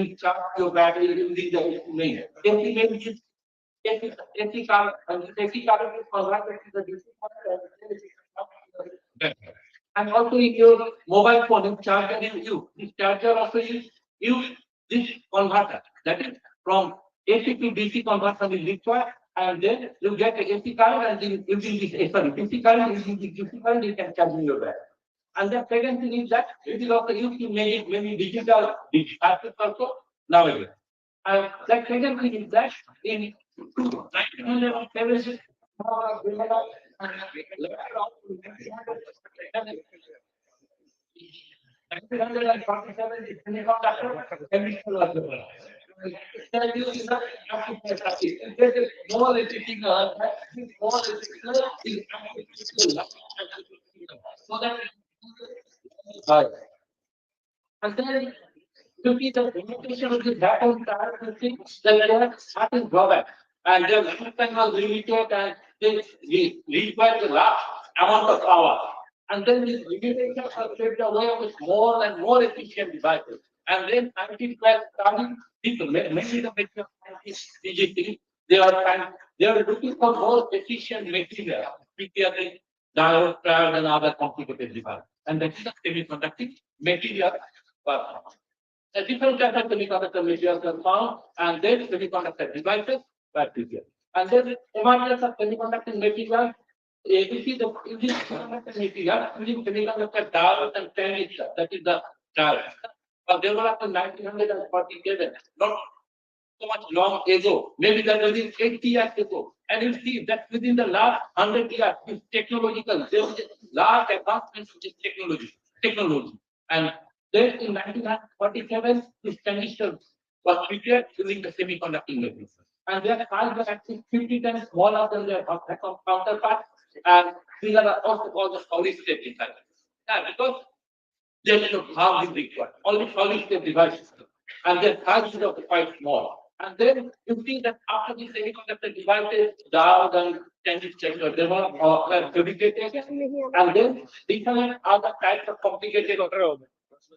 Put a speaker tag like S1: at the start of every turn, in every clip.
S1: you charge your battery using the AC main. AC main is AC current, and this AC current is converted to the DC current, and then it is battery. And also in your mobile phone, if charger is used, this charger also is use this converter. That is from AC to DC converter is required, and then you get the AC current and then using this DC current using the DC current you can charge your battery. And the second thing is that it is also used in many digital assets also nowadays. And the second thing is that in 1970, so that and then to see the limitation of the background characteristics, then they have certain drawbacks. And their lifetime was limited and they require the large amount of power. And then these limitations are stripped away with more and more efficient devices. And then scientists were studying people, mainly the material scientists, PhD, they are looking for more efficient material, particularly diode, triode, and other complicated devices. And that is the semiconducting material performance. A different type of semiconductor materials are found, and then semiconductor devices were prepared. And then emergence of semiconductor materials. You see the using semiconductor material, using semiconductor diodes and transistors, that is the diode. But developed in 1947, not so much long ago, maybe that was in 80 years ago. And you see that within the last 100 years, this technological, there was a large advancement in this technology. And then in 1947, this transistor was prepared using the semiconducting material. And their size was actually 50 times smaller than their counterparts. And these are also called the solid state devices. Yeah, because they should have this required, only solid state devices. And their size is also quite small. And then you see that after the semiconductor devices, diode and transistors, they were fabricated. And then different other types of complicated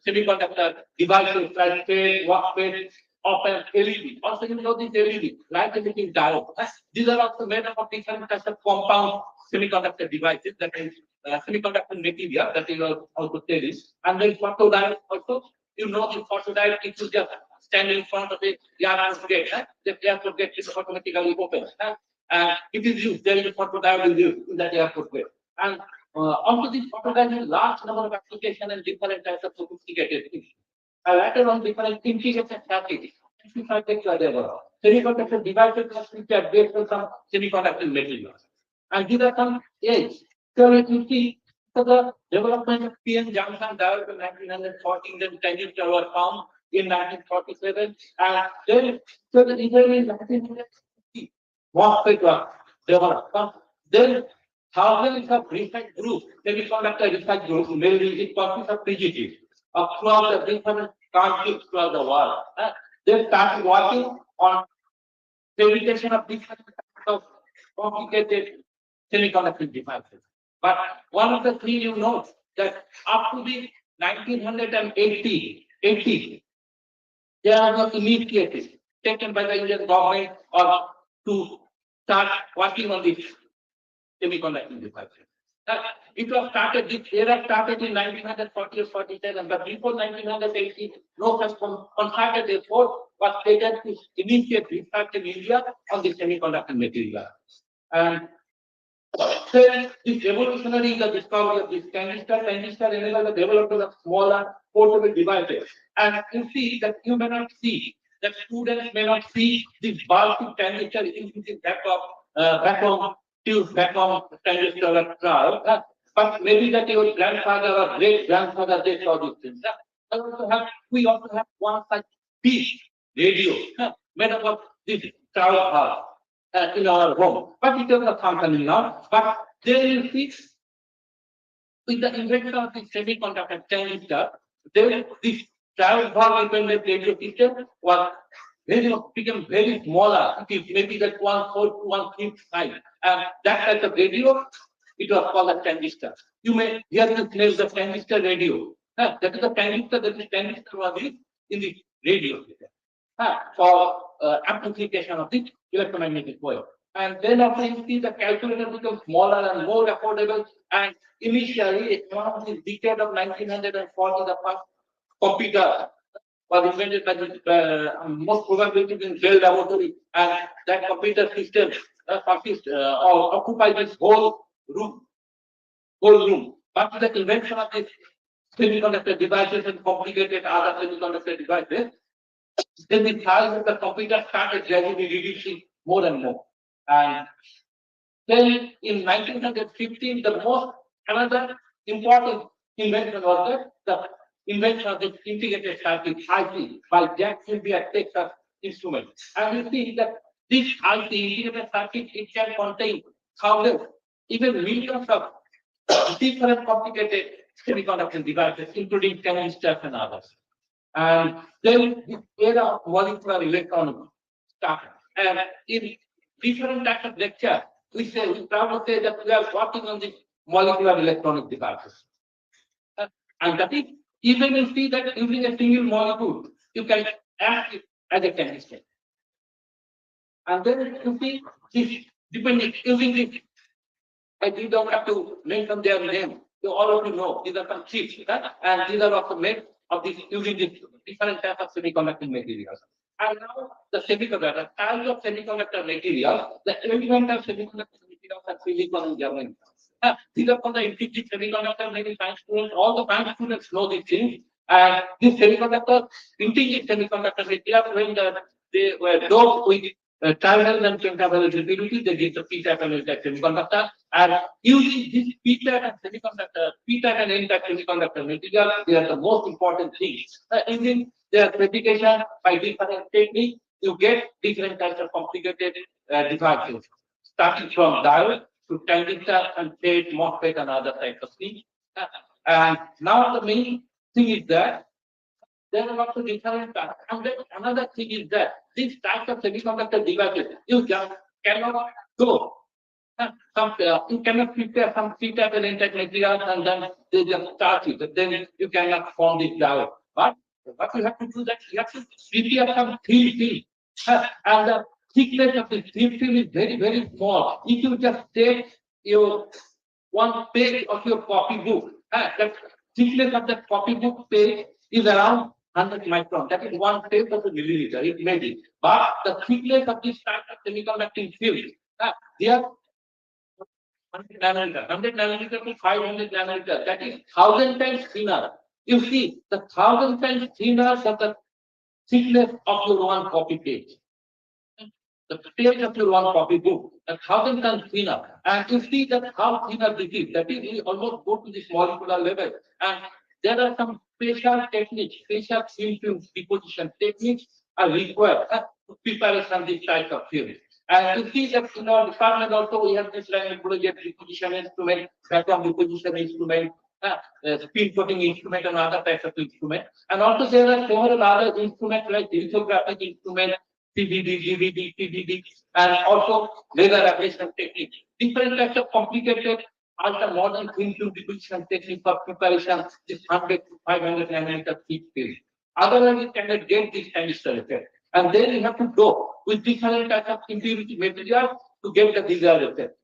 S1: semiconductor devices like workplace, often LED. Also, you know this LED, light emitting diode. These are also made up of different types of compound semiconductor devices, that is semiconductor material, that is also telling. And then photodiode also, you know the photodiode, it will just stand in front of the airport gate. The airport gate is automatically open. And it is used, there is a photodiode is used in that airport gate. And also this photodiode has large number of applications and different types of sophisticated things. And later on, different integrated circuits. Semiconductor devices which are based on some semiconductor materials. And these are some age. So you see, so the development of PN junction diode in 1914, then transistor were found in 1947, and then so the result in 1960, MOSFET was developed. Then thousands of research groups, semiconductor research groups, mainly it consists of PGTs, throughout the different countries throughout the world. They started working on fabrication of different types of complicated semiconductor devices. But one of the things you know that up to the 1980, there are no initiatives taken by the Indian government or to start working on these semiconductor devices. It was started, this era started in 1940 or 47, but before 1980, no such concerted effort was taken to initiate research in India on the semiconductor material. And then this revolutionary the discovery of this transistor enabled the development of smaller portable devices. And you see that you may not see, that students may not see this bulky transistor in the background tube, background transistor trial, but maybe that your grandfather or great grandfather they saw these things. We also have one such big radio made up of this trial in our home, but it doesn't function now. But there you see, with the invention of the semiconductor transistor, then this trial dependent radio system was became very smaller. It is maybe that 1/4 to 1/5 size. And that type of radio, it was called a transistor. You may hear the name the transistor radio. That is the transistor that is transistor was in the radio. for amplification of the electromagnetic wave. And then after you see the calculator becomes smaller and more affordable. And initially, around the decade of 1940, the first computer was invented by the most probably in Bell Laboratory, and that computer system or occupied this room, whole room. After the invention of this semiconductor devices and complicated other semiconductor devices, then the size of the computer started gradually reducing more and more. And then in 1915, the most another important invention was the invention of the integrated circuit (IC) by Jack Sylvia Texas Instruments. And you see that this IC integrated circuit it can contain thousands, even millions of different complicated semiconductor devices, including transistors and others. And then the era of molecular electronics started. And in different types of lecture, we proudly say that we are working on the molecular electronic devices. And that is, even you see that using a single molecule, you can act it as a chemistry. And then you see this depending using this, I don't have to mention their name. You all of you know these are some chips, and these are also made of this using this different types of semiconductor materials. And now the semiconductor, types of semiconductor materials, the element of semiconductor materials are silicon and germanium. These are for the intrinsic semiconductor, many science students, all the science students know these things. And this semiconductor, intrinsic semiconductor materials, when they were doped with trivalent and pentavalent rapidity, they get the p-type and n-type semiconductor. And using this p-type and semiconductor, p-type and n-type semiconductor material, they are the most important things. Using their fabrication by different techniques, you get different types of complicated devices, starting from diode to transistor and plate, MOSFET, and other types of things. And now the main thing is that there are also different types. And then another thing is that these types of semiconductor devices, you just cannot go. You cannot prepare some p-type and n-type materials and then they just start it. Then you cannot form this diode. But what you have to do that you have to prepare some thin film. And the thickness of the thin film is very, very small. If you just take your one page of your copybook, the thickness of that copybook page is around 100 micron. That is one tenth of a millimeter. It may be. But the thickness of this type of semiconducting film, they are 100 nanometer to 500 nanometer. That is 1,000 times thinner. You see, the 1,000 times thinner than the thickness of your one copy page. The page of your one copy book, 1,000 times thinner. And you see that how thinner this is. That is, we almost go to this molecular level. And there are some special techniques, special film deposition techniques are required to preparation this type of film. And you see that in our department also we have this like project deposition instrument, vacuum deposition instrument, spin coating instrument, and other types of instrument. And also there are several other instruments like lithographic instrument, CVD, DVD, PVD, and also laser ablation technique. Different types of complicated ultra modern thin film deposition technique for preparation is 100 to 500 nanometer thick film. Otherwise, you cannot get this transistor effect. And then you have to go with different types of impurity material to get the desired effect.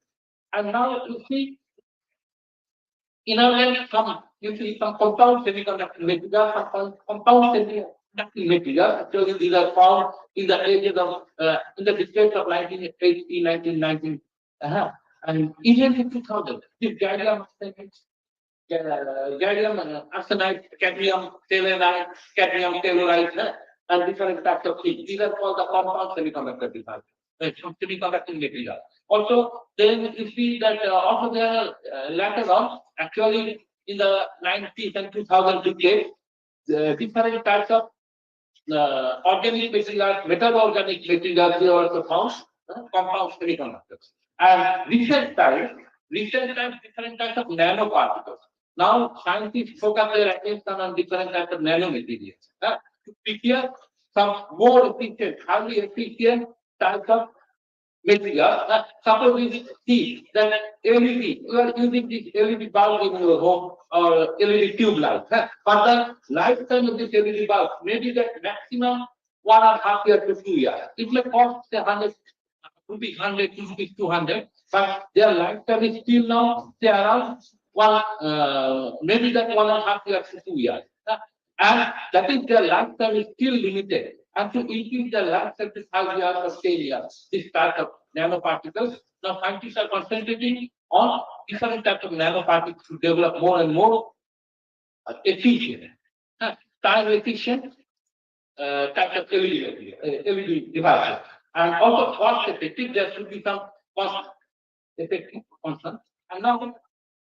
S1: And now you see, in our end, some compound semiconductor material, some compound semiconductor material. Actually, these are found in the ages of in the decades of 1980, 1990, and even in 2000. This gallium arsenide, cadmium selenide, cadmium telluride, and different types of things. These are called the compound semiconductor devices, semiconducting material. Also, then you see that also there later on, actually in the 90s and 2000 decade, different types of organic materials, metal organic materials, they are also found compound semiconductors. And recent times, different types of nanoparticles. Now, scientists focus their attention on different types of nanomaterials to prepare some more efficient, highly efficient types of material. Suppose we see that LED, you are using this LED bulb in your home or LED tube light. But the lifetime of this LED bulb, maybe the maximum 1.5 years to 2 years. It may cost say 100 rupees, 100 rupees, 200, but their lifetime is still now say around maybe that 1.5 years to 2 years. And that is their lifetime is still limited. And to increase their lifetime to 5 years or 10 years, this type of nanoparticles, now scientists are concentrating on different types of nanoparticles to develop more and more efficient, time efficient types of LED devices. And also cost effective, there should be some cost effective concern. And now,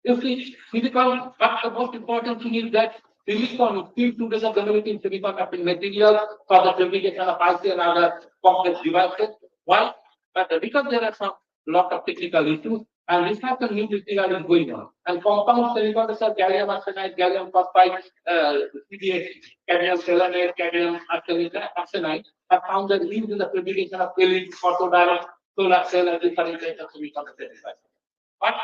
S1: if the silicon, but the most important thing is that silicon is still together developing semiconductor materials for the fabrication of IC and other complex devices. Why? But because there are some lot of technical issues, and research on new material is going on. And compound semiconductors, gallium arsenide, gallium phosphide, CDS, cadmium selenide, cadmium arsenide, are found that used in the fabrication of LED, photodiodes, solar cell, and different kinds of semiconductor devices. But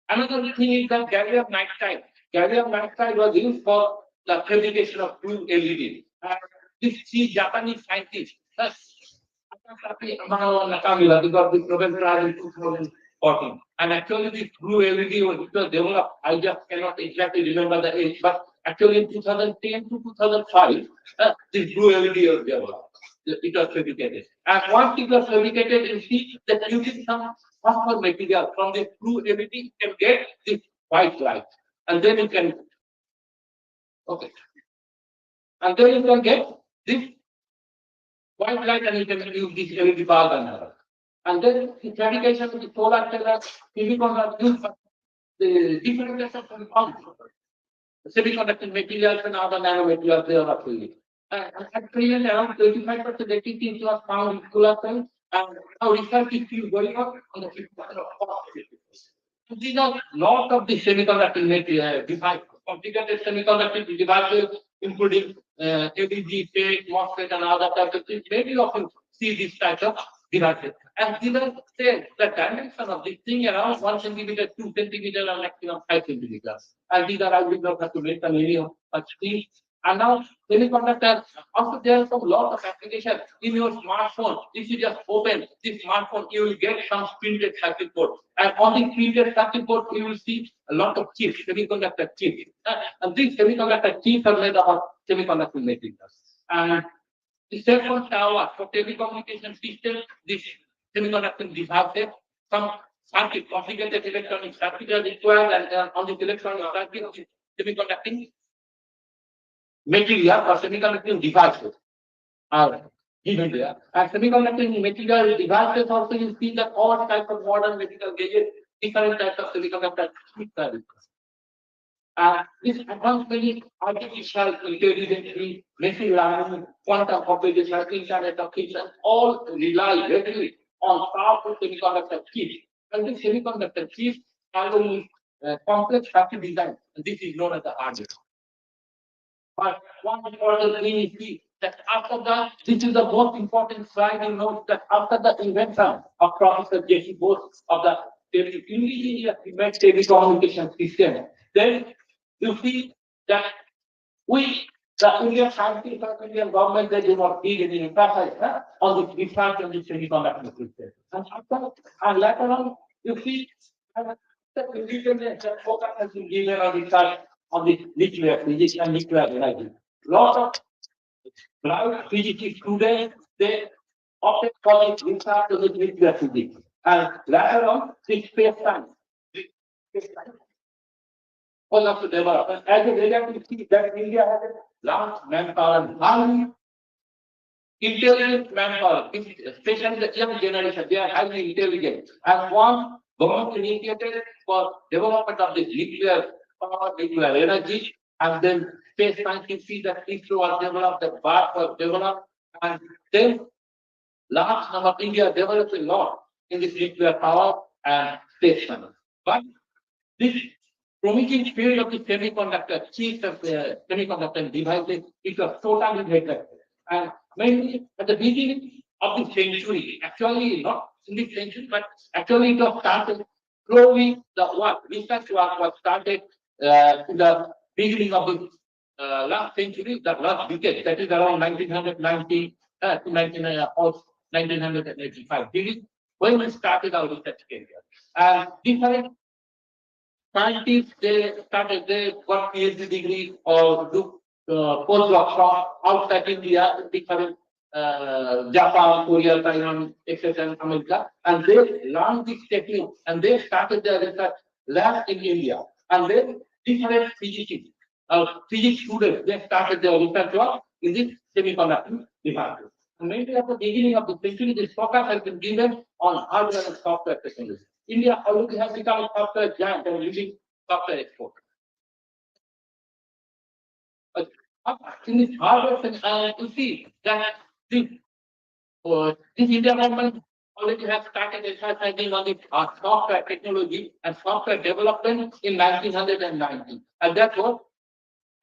S1: another thing is that gallium nitride. Gallium nitride was used for the fabrication of blue LED. And this Japanese scientist, Nakamura, because this Nobel Prize in 2014. And actually, this blue LED was developed. I just cannot exactly remember the age, but actually in 2010 to 2005, this blue LED was developed. It was fabricated. And once it was fabricated, you see that using some phosphor material from the blue LED, you can get this white light. And then you can, okay. And then you can get this white light and you can use this LED bulb and other. And then the fabrication of the solar cell, silicon are used for the different types of compounds. Semiconductor materials and other nanomaterials they are actually. At present, around 25% ATC was found in solar cells, and now research is still going on the 50% of cost. These are lot of the semiconductor material device, complicated semiconductor devices, including LED, FET, MOSFET, and other types of things. Very often see this type of devices. And these are say the dimension of this thing around 1 centimeter, 2 centimeter, and maximum 5 centimeters. And these are I will not have to make an area of screen. And now semiconductors, also there are some lot of applications in your smartphone. If you just open this smartphone, you will get some printed circuit board. And on the printed circuit board, you will see a lot of chips, semiconductor chips. And these semiconductor chips are made of semiconductor materials. And the cell phone tower for telecommunication system, this semiconductor devices, some circuit, complicated electronic circuit are required, and on the electronic circuit, semiconducting material or semiconducting devices are given there. And semiconducting material devices also you see that all types of modern medical gadgets, different types of semiconductor chips are required. This advancement is artificial intelligence, machine learning, quantum computation, Internet of Things, and all rely heavily on powerful semiconductor chips. And these semiconductor chips handle with complex circuit design, and this is known as the hardware. But one important thing is that after that, this is the most important slide you note that after the invention of Professor J.C. Bose of the indigenous telecommunication system, then you see that we, the Indian scientists or Indian government, they do not need any emphasis on the research on the semiconductor system. And after, and later on, you see the independent focus has been given on research on the nuclear physics and nuclear energy. Lot of bright physicists today, they often call it research on the nuclear physics. And later on, the space science. Was also developed. And as a result, we see that India has a large manpower and highly intelligent manpower, especially the young generation. They are highly intelligent. And one government initiated for development of this nuclear power, nuclear energy, and then space science. You see that ISRO was developed, the BART was developed, and then large number of India developed a lot in this nuclear power and space science. But this promising field of the semiconductor chips of the semiconductor devices, it was totally neglected. And mainly at the beginning of the century, actually not in this century, but actually it was started slowly. The research work was started in the beginning of the last century, the last decade, that is around 1990 to 1985. This is when we started our research career. And different scientists, they got PhD degree or do postdoc from outside India, different Japan, Korea, Taiwan, etc., America, and they learned this technique and they started their research lab in India. And then different physicists, physics students, they started their research work in this semiconductor department. And maybe at the beginning of the century, this focus has been given on hardware and software technology. India already has become a software giant and leading software export. But in this hardware, you see that this, this India government already has started emphasizing on the software technology and software development in 1990. And therefore,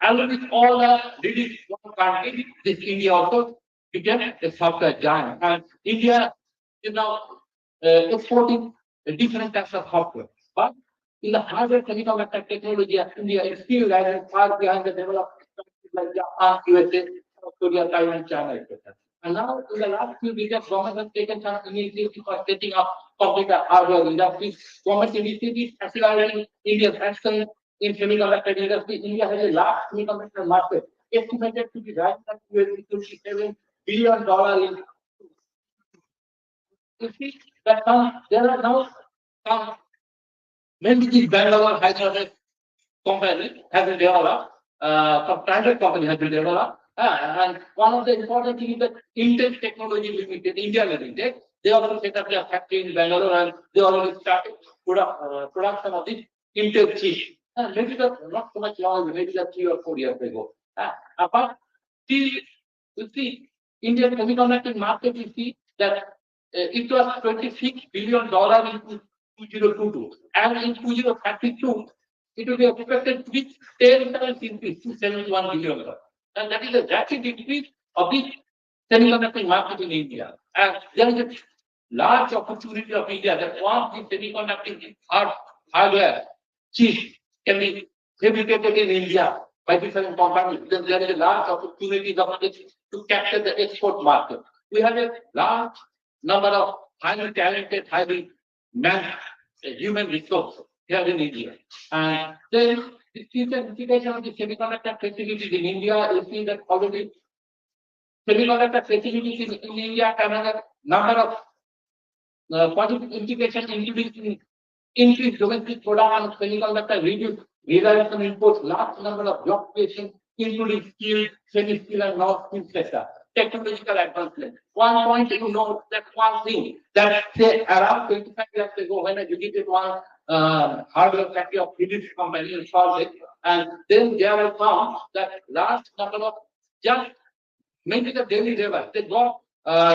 S1: along with all the leading countries, this India also became a software giant. And India is now exporting different types of software. But in the hardware semiconductor technology, India is still lagging far behind the developed countries like Japan, USA, South Korea, Taiwan, China, etc. And now, in the last few decades, government has taken some initiatives for setting up computer hardware industries. Government initiatives accelerating India's action in semiconductor industry. India has a large semiconductor market, estimated to be rising at $27 billion in. You see that there are now some mainly this Bangalore Hyderabad company has been developed, some private company has been developed, and one of the important things is that Intel Technology Limited, India Limited, they also set up their factory in Bangalore and they already started production of this Intel chip. Maybe that's not so much long, maybe that's 3 or 4 years ago. But still, you see, Indian semiconductor market, you see that it was $26 billion in 2022, and in 2032, it will be expected to be 10 times increase to $71 billion. And that is a rapid increase of the semiconductor market in India. And there is a large opportunity of India that once the semiconductor hardware chip can be fabricated in India by different companies, then there is a large opportunity to capture the export market. We have a large number of highly talented, highly human resource here in India. And then the future integration of the semiconductor facilities in India, you see that already semiconductor facilities in India can have a number of positive integration, including increased domestic production of semiconductor, reduce reliance on imports, large number of job creation, including skilled, semi-skilled, and non-skilled sector. Technological advancement. One point you know that one thing that say around 25 years ago when I visited one hardware factory of Philips company in Solvay, and then there I found that large number of just maybe the daily labor, they got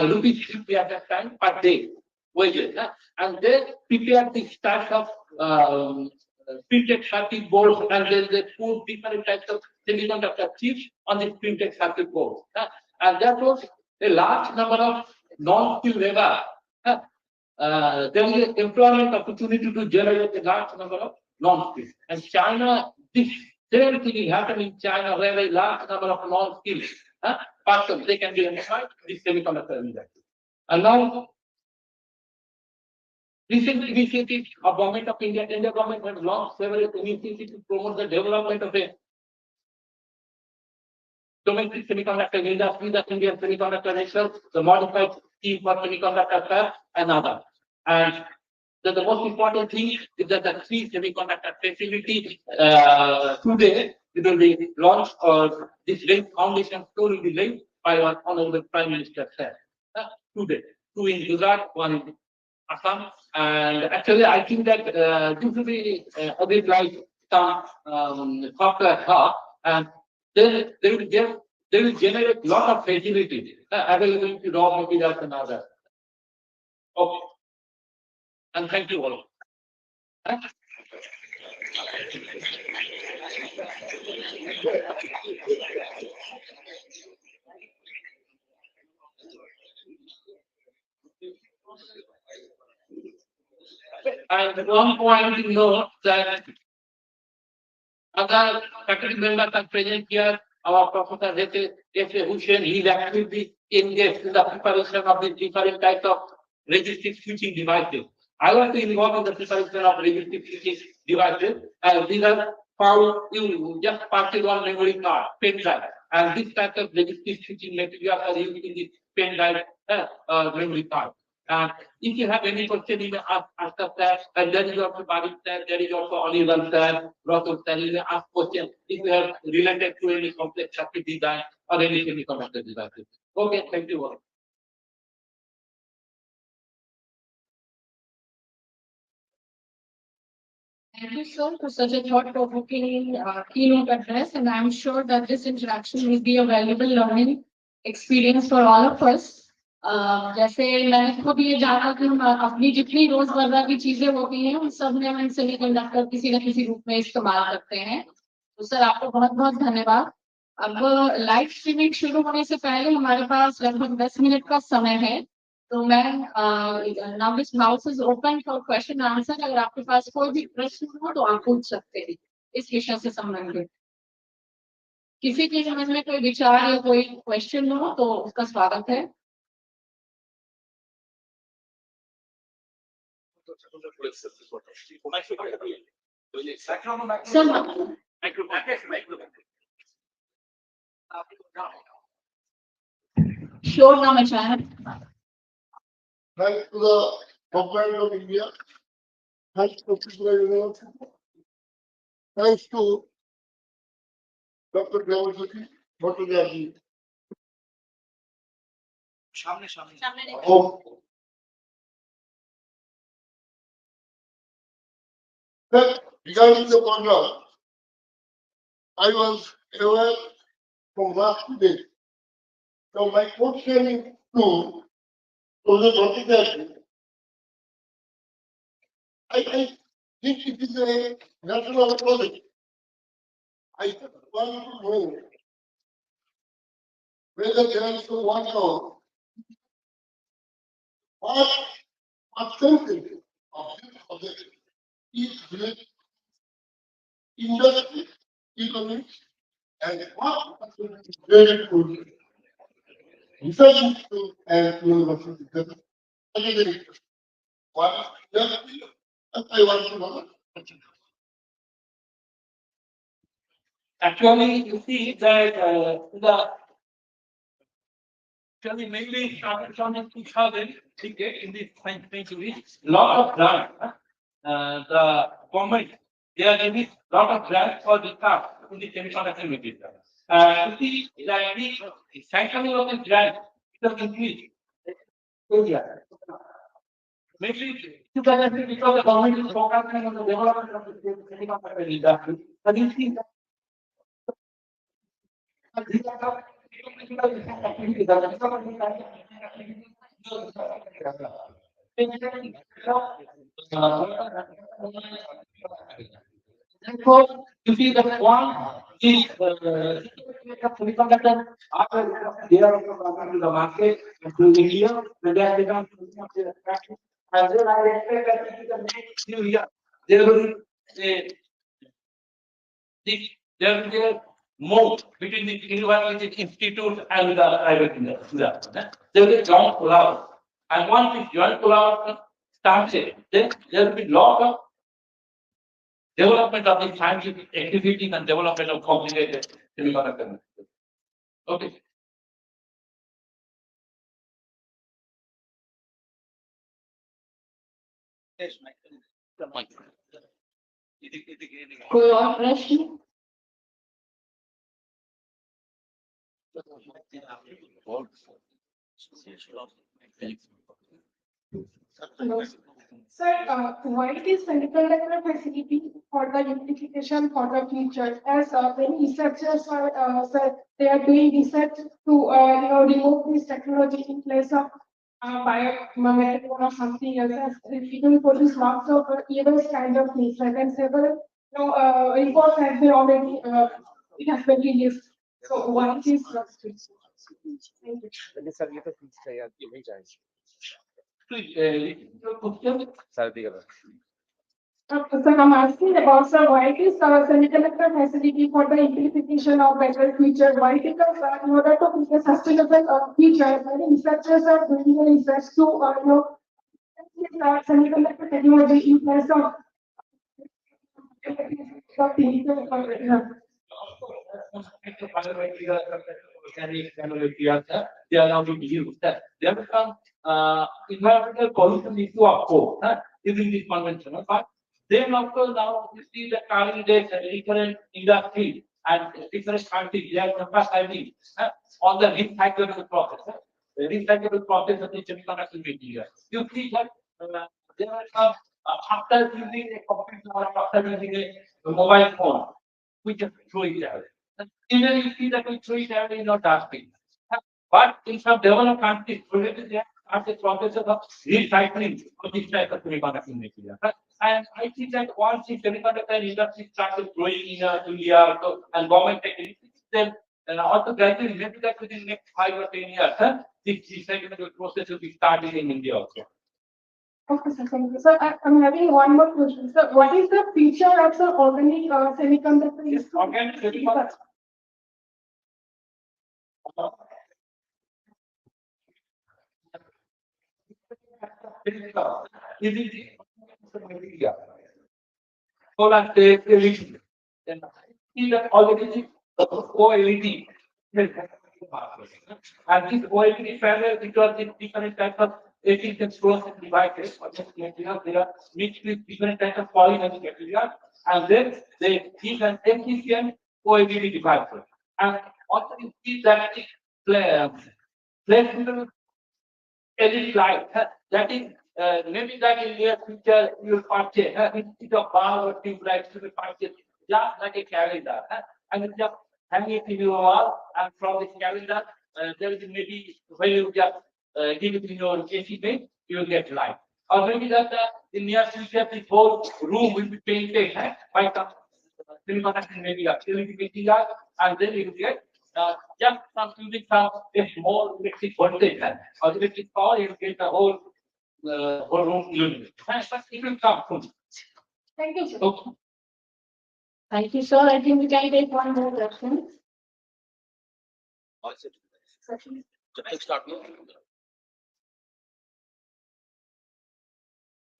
S1: rupees 50 at that time per day wages, and they prepared this types of printed circuit boards, and then they put different types of semiconductor chips on the printed circuit boards. And that was a large number of non-skilled labor. There is an employment opportunity to generate a large number of non-skilled. And China, this same thing is happening in China, where a large number of non-skilled persons, they can be employed in the semiconductor industry. And now, recent initiatives of Government of India, India government has launched several initiatives to promote the development of a domestic semiconductor industry, the Indian semiconductor nation, the modified scheme for semiconductor fab, and others. And the most important thing is that the three semiconductor facility today it will be launched, or this foundation stone will be laid by our honorable Prime Minister said today. Two in Gujarat, one in Assam, and actually I think that this will be a bit like some software hub, and then they will generate a lot of facilities available to raw materials and others. Okay, and thank you all. And one point to note that other faculty members are present here our professor H.A. Hussain, he is actively engaged in the preparation of the different types of resistive switching devices. I want to involve in the preparation of resistive switching devices, and these are found in just particle memory card, pen drive, and this type of resistive switching materials are used in the pen drive memory card. And if you have any question, you may ask us that. And there is also Bharat sir, there is also Oliver sir, Rosal sir. You may ask questions if you have related to any complex circuit design or any semiconductor devices. Okay, thank you all.
S2: Thank you, sir, for such a thought-provoking keynote address, and I'm sure that this interaction will be a valuable learning experience for all of us. जैसे मैंने खुद ये जाना कि हम अपनी जितनी रोजमर्रा की चीजें होती हैं उन सब में हम सेमीकंडक्टर किसी न किसी रूप में इस्तेमाल करते हैं। तो सर आपको बहुत बहुत धन्यवाद। अब लाइव स्ट्रीमिंग शुरू होने से पहले हमारे पास लगभग 10 मिनट का समय है। तो मैं now this mouse is open for question answer. अगर आपके पास कोई भी प्रश्न हो तो आप पूछ सकते हैं इस विषय से संबंधित। किसी के मन में कोई विचार या कोई क्वेश्चन हो तो उसका स्वागत है। Sure, Namachan.
S3: Thanks to the government of India, thanks to Tripura University, thanks to Dr. Devaswati Bhattacharya. Regarding the program, I was aware from last day. So my question is to Professor Bhattacharya. I think it is a national project. I want to know whether there is to work out what percentage of this project is related to industry, economics, and what percentage is related to research institute and university. Academic. What industry? I want to know.
S1: Actually, you see that the actually mainly started from 2000 decade in this century. Lot of grants, the government they are giving lot of grants for the staff in the semiconductor material. You see that the sanctioning of the grant it has increased. Mainly because the government is focusing on the development of the semiconductor industry. But you see that therefore, you see that one is semiconductor after they are coming to the market to India, and they have become attractive. And then I expect that in the next few years there will be there will be more between the university institute and the private industry. There will be joint collaboration. And once this joint collaboration starts, then there will be lot of development of the scientific activities and development of complicated semiconductor. Okay. Yes, Mike.
S2: कोई और प्रश्न?
S4: Sir, why is semiconductor facility for the unification for the future? As many researchers are, sir, they are doing research to remove this technology in place of biomimetic or something else. As we can produce lots of events kind of things. Like and several reports have been already it has been released. So what is Thank you.
S1: Sir,
S4: Sir, I'm asking about, sir, why it is semiconductor facility for the amplification of better future? Why? Because in order to be a sustainable future, many researchers are doing the research to, semiconductor technology in place of
S1: They are now being used. There will come environmental pollution issue, of course, using this conventional. But then, of course, now you see the current days different industry and different countries, they are emphasizing on the recyclable process. The recyclable process of the semiconductor material. You see that there are some after using a computer or after using a mobile phone, we just throw it away. Even you see that we throw it away in your dustbin. But in some developed countries, already they have the process of recycling of this type of semiconductor material. And I think that once the semiconductor industry started growing in India and government techniques, then also gradually maybe that within the next 5 or 10 years, this recycling process will be started in India also.
S4: Okay, sir, thank you. Sir, I'm having one more question. Sir, what is the feature of the organic semiconductor?
S1: Yes, organic semiconductor. It is material. Solar cell LED. Then see that already OLED. And this OLED panel, because in different types of 18 controls devices, there are mixed with different types of polymer material, and then they use an efficient OLED device. And also you see that it flexible LED light. That is maybe that in near future you will purchase instead of bar or tube lights you will purchase just like a calendar. And you just hang it in your wall, and from this calendar there will be maybe when you just give it in your AC bay, you will get light. Or maybe that in near future this whole room will be painted by some semiconductor maybe a LED painting, and then you will get just from using some a small electric voltage or electric power, you get the whole room illuminated. But it will come soon.
S4: Thank you, sir.
S1: Okay.
S2: Thank you, sir. I think we can take one more question.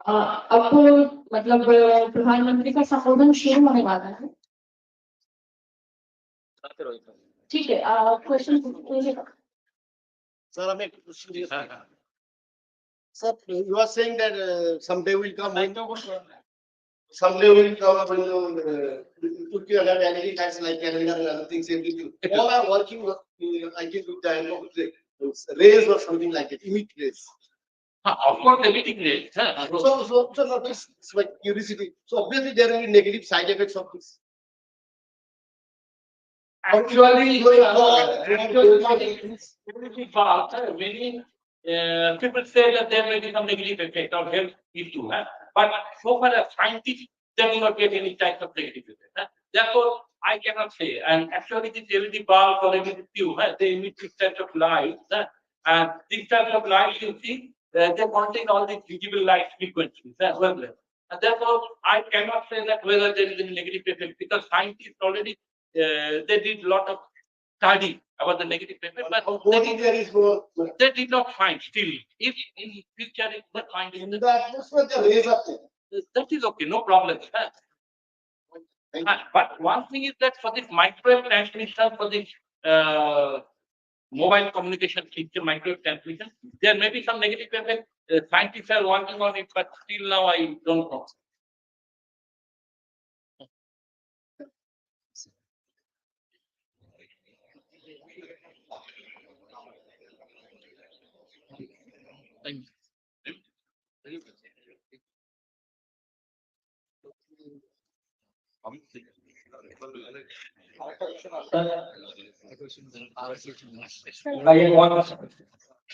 S2: आपको मतलब प्रधानमंत्री का संबोधन शुरू होने वाला है ठीक है question
S3: Sir, I mean, sir, you are saying that someday will come when someday will come when put your identity tax like calendar and other things, everything. All are working. I can do that. Raise or something like that. Emit raise.
S1: Of course, everything is.
S3: So no, it's like curiosity. So obviously there will be negative side effects of this.
S1: Actually, many people say that there may be some negative effect or health issue, but so far as scientists, they will not get any type of negative effect. Therefore, I cannot say. And actually, this LED bulb or LED tube, they emit this type of light, and this type of light you see, they contain all these visible light frequencies as well. And therefore, I cannot say that whether there is any negative effect because scientists already they did a lot of study about the negative effect, but they did not find still. If in future if they find in
S3: The atmosphere they raise up there.
S1: that is okay, no problem. But one thing is that for this microwave transmission, for this mobile communication system, microwave transmission, there may be some negative effect. Scientists are working on it, but still now I don't know.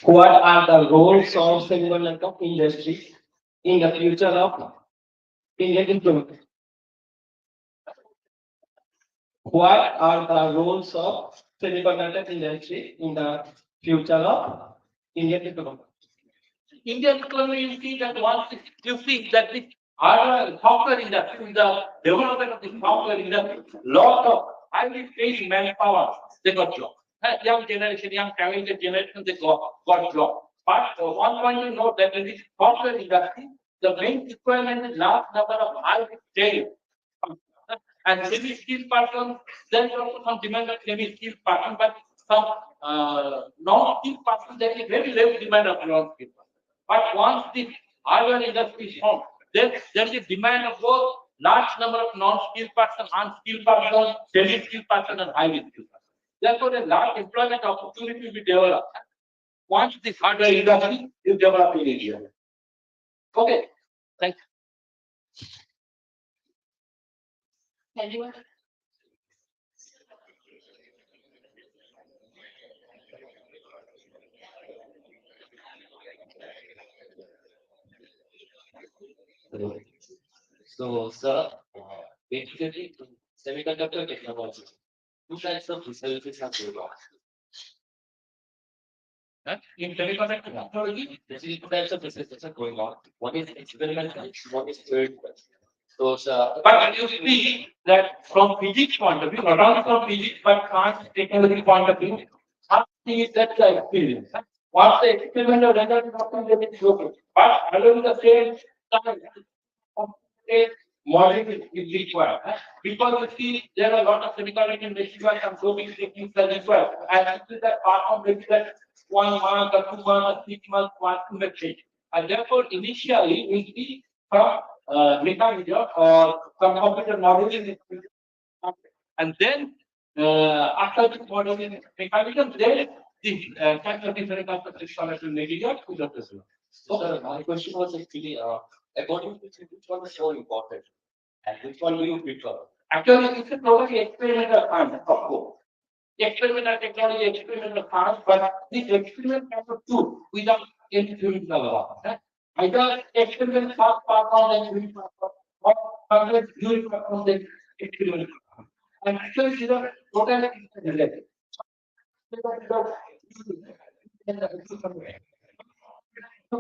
S5: What are the roles of semiconductor industry in the future of Indian implementation? What are the roles of semiconductor industry in the future of Indian implementation?
S1: Indian economy, you see that once you see that this hardware software industry, in the development of the software industry, lot of highly trained manpower, they got job. Young generation, young talented generation, they got job. But one point to note that in the software industry, the main requirement is large number of highly trained and semi-skilled person. There is also some demand of semi-skilled person, but some non-skilled person, there is very less demand of non-skilled person. But once the hardware industry is formed, then there is a demand of both large number of non-skilled person, unskilled person, semi-skilled person, and highly skilled person. Therefore, a large employment opportunity will be developed once this hardware industry is developed in India. Okay, thank you.
S2: Anyone?
S5: So, sir, basically, semiconductor technology, two types of researches are going on.
S1: In semiconductor technology,
S5: There is two types of researches are going on. One is experimental, one is theoretical. So, sir,
S1: but you see that from physics point of view, not only from physics, but science technology point of view, something is that the experience. Once the experimental result is often they will show it. But along the same time, modeling is required. Because you see, there are a lot of semiconductor industry and so many techniques are required. And this is that part of maybe that 1 month or 2 months or 6 months, one to change. And therefore, initially, we see from mechanism or some computer modeling, and then after this modeling mechanism, then the kind of different construction material to the result.
S5: so sir, my question was actually, according to you, which one is more important, and which one do you prefer?
S1: Actually, it's a totally experimental science, of course. Experimental technology, experimental science, but this experiment cannot do without any theoretical work. Either experiment part on the theory or hundred theory on the experiment. And actually, these are totally related. You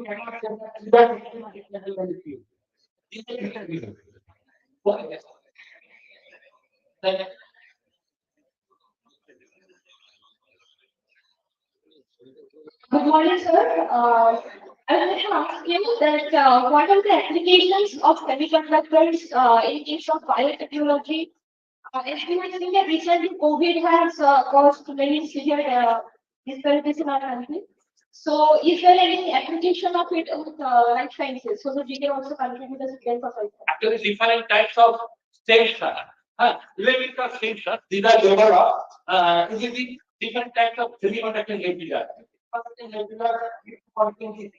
S1: cannot say that without experimental theory. These are interrelated. Okay. Then
S6: Good morning, sir. I would like to ask you that what are the applications of semiconductors in case of biotechnology? As we have seen that recently COVID has caused many severe disparities in our country. So, is there any application of it with life sciences so that we can also contribute as a help of life?
S1: actually different types of sensors. Electrical sensors, these are developed using different types of semiconductor nebula. Nebula is something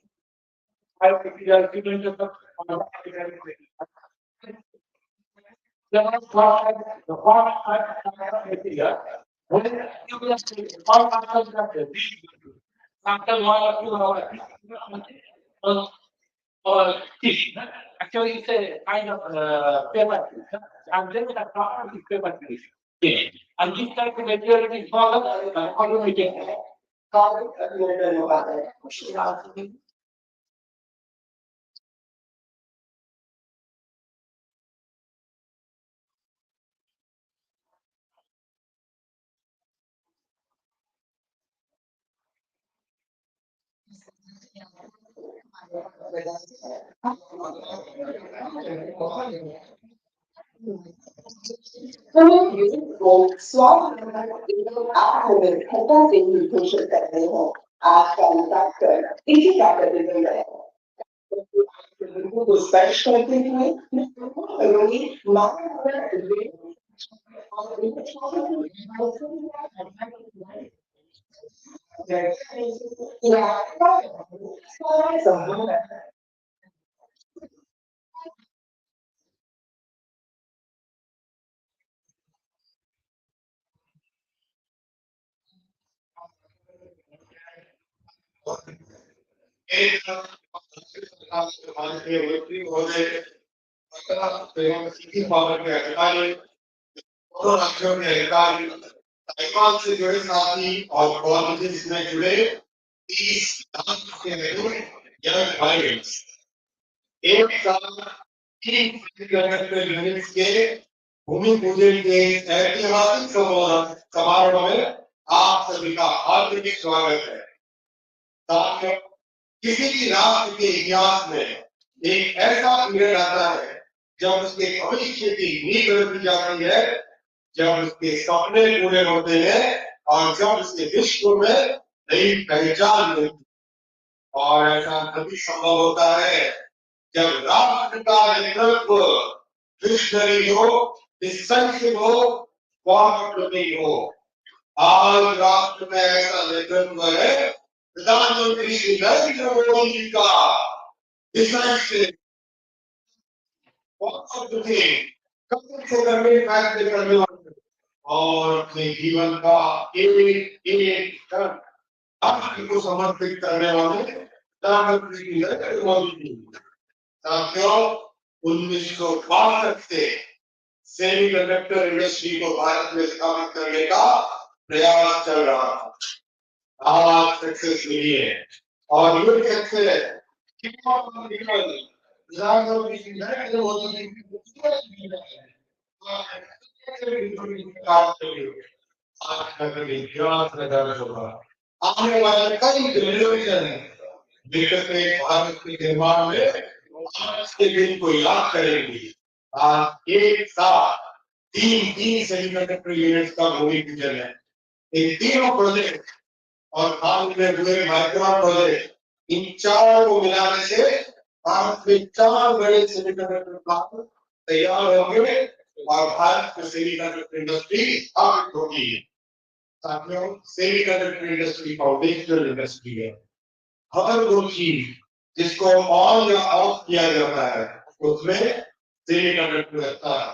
S1: biophysical, different types of the one material. When you will see one after 1 or 2 hours, tissue. Actually, it's a kind of paper, and then the top is paper tissue. Yeah. And this type of material is called automated.
S7: तो स्वास्थ्य patient करते हैं आज का doctor इसी का प्रतिबंध है तो स्पर्श करते हुए रोगी
S3: साइकिल से जुड़े साथी और कॉलेज में जुड़े 30 लाख से अधिक यंग माइग्रेंट्स एक साल
S8: यूनिट्स के भूमि पूजन के ऐतिहासिक समारोह में आप सभी का हार्दिक स्वागत है। साथियों, किसी भी राष्ट्र के इतिहास में एक ऐसा पीरियड आता है जब उसके भविष्य की नींव रखी जाती है, जब उसके सपने पूरे होते हैं और जब उसके विश्व में नई पहचान मिलती है। और ऐसा तभी संभव होता है जब राष्ट्र का नेतृत्व विजनरी हो, डिसाइसिव हो, फॉरवर्ड लुकिंग हो। आज राष्ट्र में ऐसा नेतृत्व है प्रधानमंत्री श्री नरेंद्र मोदी जी का, डिसाइसिव, फॉरवर्ड लुकिंग, कदम से कदम फैसले करने वाले और अपने जीवन का एक एक क्षण राष्ट्र को समर्पित करने वाले प्रधानमंत्री श्री नरेंद्र मोदी जी। साथियों, 1962 से सेमीकंडक्टर इंडस्ट्री को भारत में स्थापित करने का प्रयास चल रहा था। आज सक्सेस मिली है और ये सक्सेस प्रधानमंत्री श्री नरेंद्र मोदी जी की आने वाले कई जनरेशन विकसित भारत के निर्माण में आज के दिन को याद करेंगे। आज एक साथ तीन सेमीकंडक्टर यूनिट्स का भूमि पूजन है। इन तीनों प्रोजेक्ट और हाल में हुए माइक्रोन प्रोजेक्ट, इन चार को मिलाने से भारत में 4 बड़े सेमीकंडक्टर प्लांट तैयार होंगे और भारत में सेमीकंडक्टर इंडस्ट्री स्थापित होगी। साथियों, सेमीकंडक्टर इंडस्ट्री फाउंडेशनल इंडस्ट्री है। हर वो चीज जिसको ऑन या ऑफ किया जाता है उसमें सेमीकंडक्टर रहता है।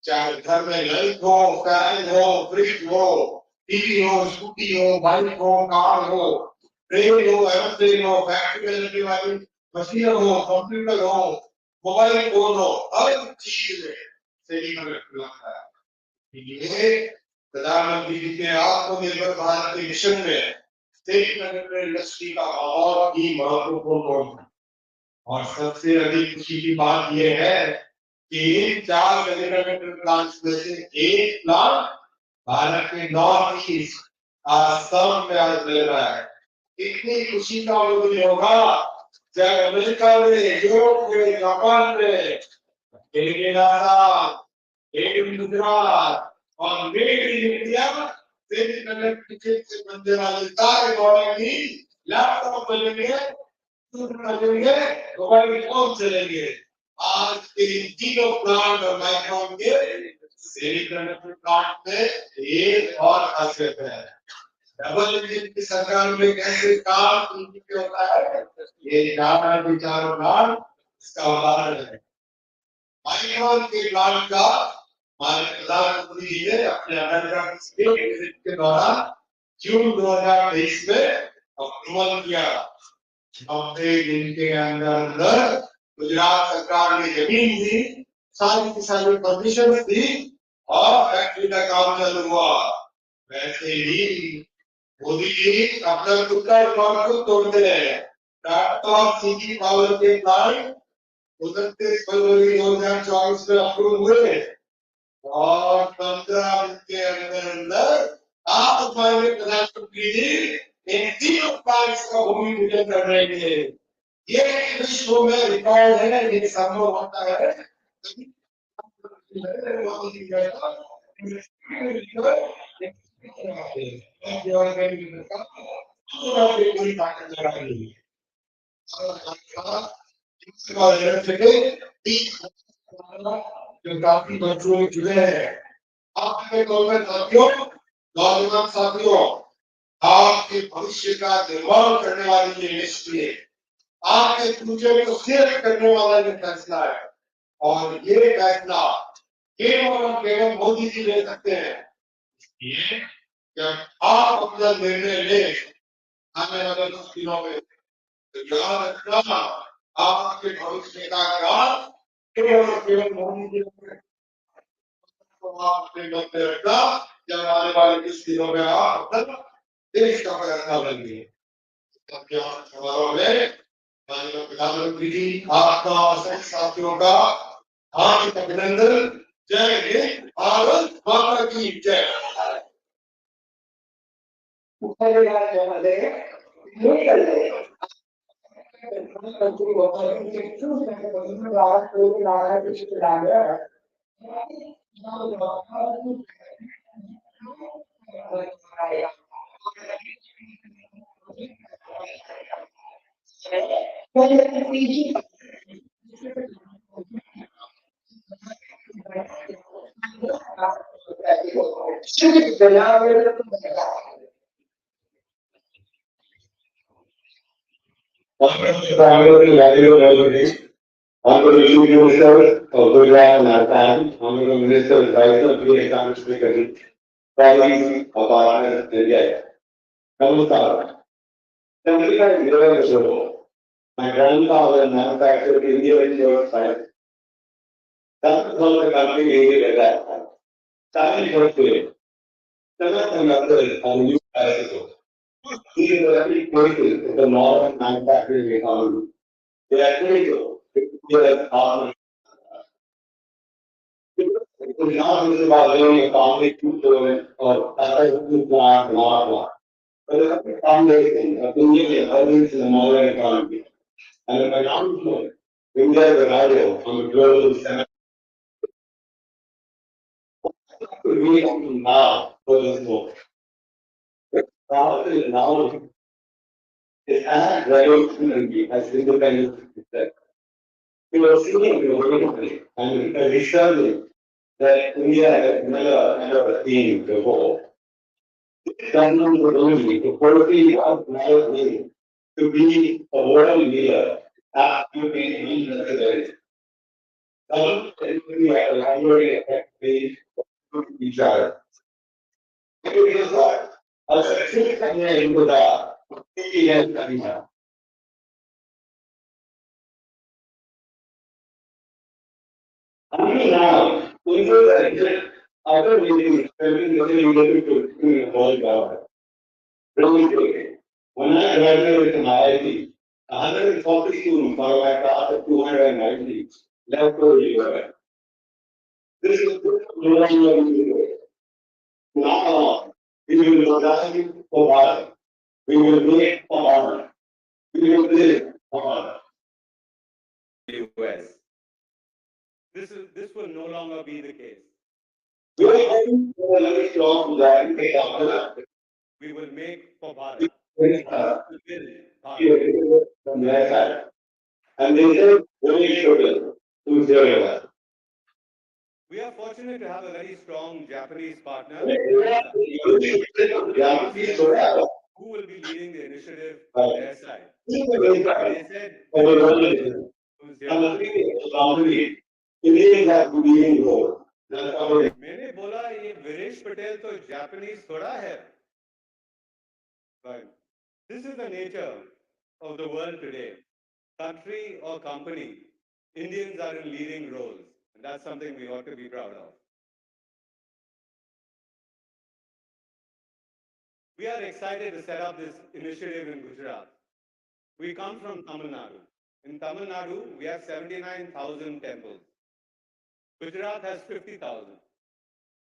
S8: चाहे घर में लाइट हो, फैन हो, फ्रिज हो, टीवी हो, स्कूटी हो, बाइक हो, कार हो, ट्रेन हो, एरोप्लेन हो, फैक्ट्री में लगने वाली मशीन हो, कंप्यूटर हो, मोबाइल फोन हो, हर चीज में सेमीकंडक्टर लगता है। ये प्रधानमंत्री जी के आत्मनिर्भर भारत के मिशन में सेमीकंडक्टर इंडस्ट्री का बहुत ही महत्वपूर्ण रोल है। और सबसे अधिक खुशी की बात यह है कि 4 सेमीकंडक्टर प्लांट्स में से एक प्लांट भारत के नॉर्थ ईस्ट आसाम में आज ले रहा है। इतनी खुशी का मुझे होगा जब अमेरिका में, यूरोप में, जापान में, गुजरात और मेड इन इंडिया सेमीकंडक्टर से बनने वाले सारे मॉडल भी लैपटॉप बनेंगे, बनेंगे, मोबाइल फोन चलेंगे। आज के तीनों प्लांट और माइक्रोन के सेमीकंडक्टर प्लांट में एक और खासियत है। डबल इंजन की सरकार में कैसे काम होता है, ये चार प्लांट इसका उदाहरण है। माइक्रोन के प्लांट का हमारे प्रधानमंत्री जी ने अपने अमेरिका स्टेट विजिट के दौरान जून 2023 में अप्रूवल किया। 90 दिन के अंदर गुजरात सरकार ने जमीन दी, सारी की सारी परमिशन दी और फैक्ट्री का काम चालू हुआ। वैसे ही मोदी जी अपना खुद रिकॉर्ड तोड़ते हैं। सिटी पावर के प्लांट 29 फरवरी 2024 में अप्रूव हुए और 15 दिन के अंदर आप हमारे प्रधानमंत्री जी इन तीनों प्लांट्स का भूमि पूजन कर रहे हैं। ये विश्व में रिकॉर्ड है, ये संभव होता है। जो काफी बच्चों में जुड़े हैं, आपके नौजवान साथियों, आपके भविष्य का निर्माण करने वाली ये इंडस्ट्री है। आपके फ्यूचर को शेयर करने वाला ये फैसला है और ये फैसला केवल और केवल मोदी जी ले सकते हैं। ये जब आप अपना निर्णय ले आने वाले कुछ दिनों में, तो याद रखना आपके भविष्य का काम केवल और केवल मोदी जी को आप अपने मन में रखना। जब आने वाले कुछ दिनों में आप अपना देश का प्रधान बनेंगे। समारोह में प्रधानमंत्री जी आपका और सभी साथियों का हार्दिक अभिनंदन। जय हिंद, भारत माता की जय। Honorable Chief Minister of Gujarat and Assam, Honorable Minister Advisor to the Economic Secretary, colleagues of partners in India. Namaskar. 75 years ago, my grandfather manufactured Indian shirt pipes. That was the country needed at that time. Starting for today, semiconductors are new bicycles. These are very critical in the modern manufacturing economy. They are critical to the economy. It is not just about building a concrete two-story or a two plant and all one. But it's a foundation of Indian emergence in the modern economy. And if I don't know, India is a rival on the global scene. We are now for this book. Now is as revolutionary as independence itself. We are seeing revolutionary and a resurgence that India has never seen before. Government was only to foresee what matters is to be a world leader, absolutely necessary. Some we have a library effectively to each other. It is what a success into the India. Until now, people are other meetings, everything is related to involve government. Really, when I graduated from IIT, 140 students out of my class of 290 left for the US. This is no longer easy. Now, we will design for Bharat. We will make for Bharat. We will live for Bharat. US. This will no longer be the case. We are hoping for a very strong design for Bharat. We will make for Bharat. We will build Bharat. From their side. And they said, very sugar to zero. We are fortunate to have a very strong Japanese partner. Who will be leading the initiative on their side? They said, Indians have to be involved. मैंने बोला ये वीरेश पटेल तो Japanese थोड़ा है. But this is the nature of the world today. Country or company, Indians are in leading roles. And that's something we ought to be proud of. We are excited to set up this initiative in Gujarat. We come from Tamil Nadu. In Tamil Nadu, we have 79,000 temples. Gujarat has 50,000.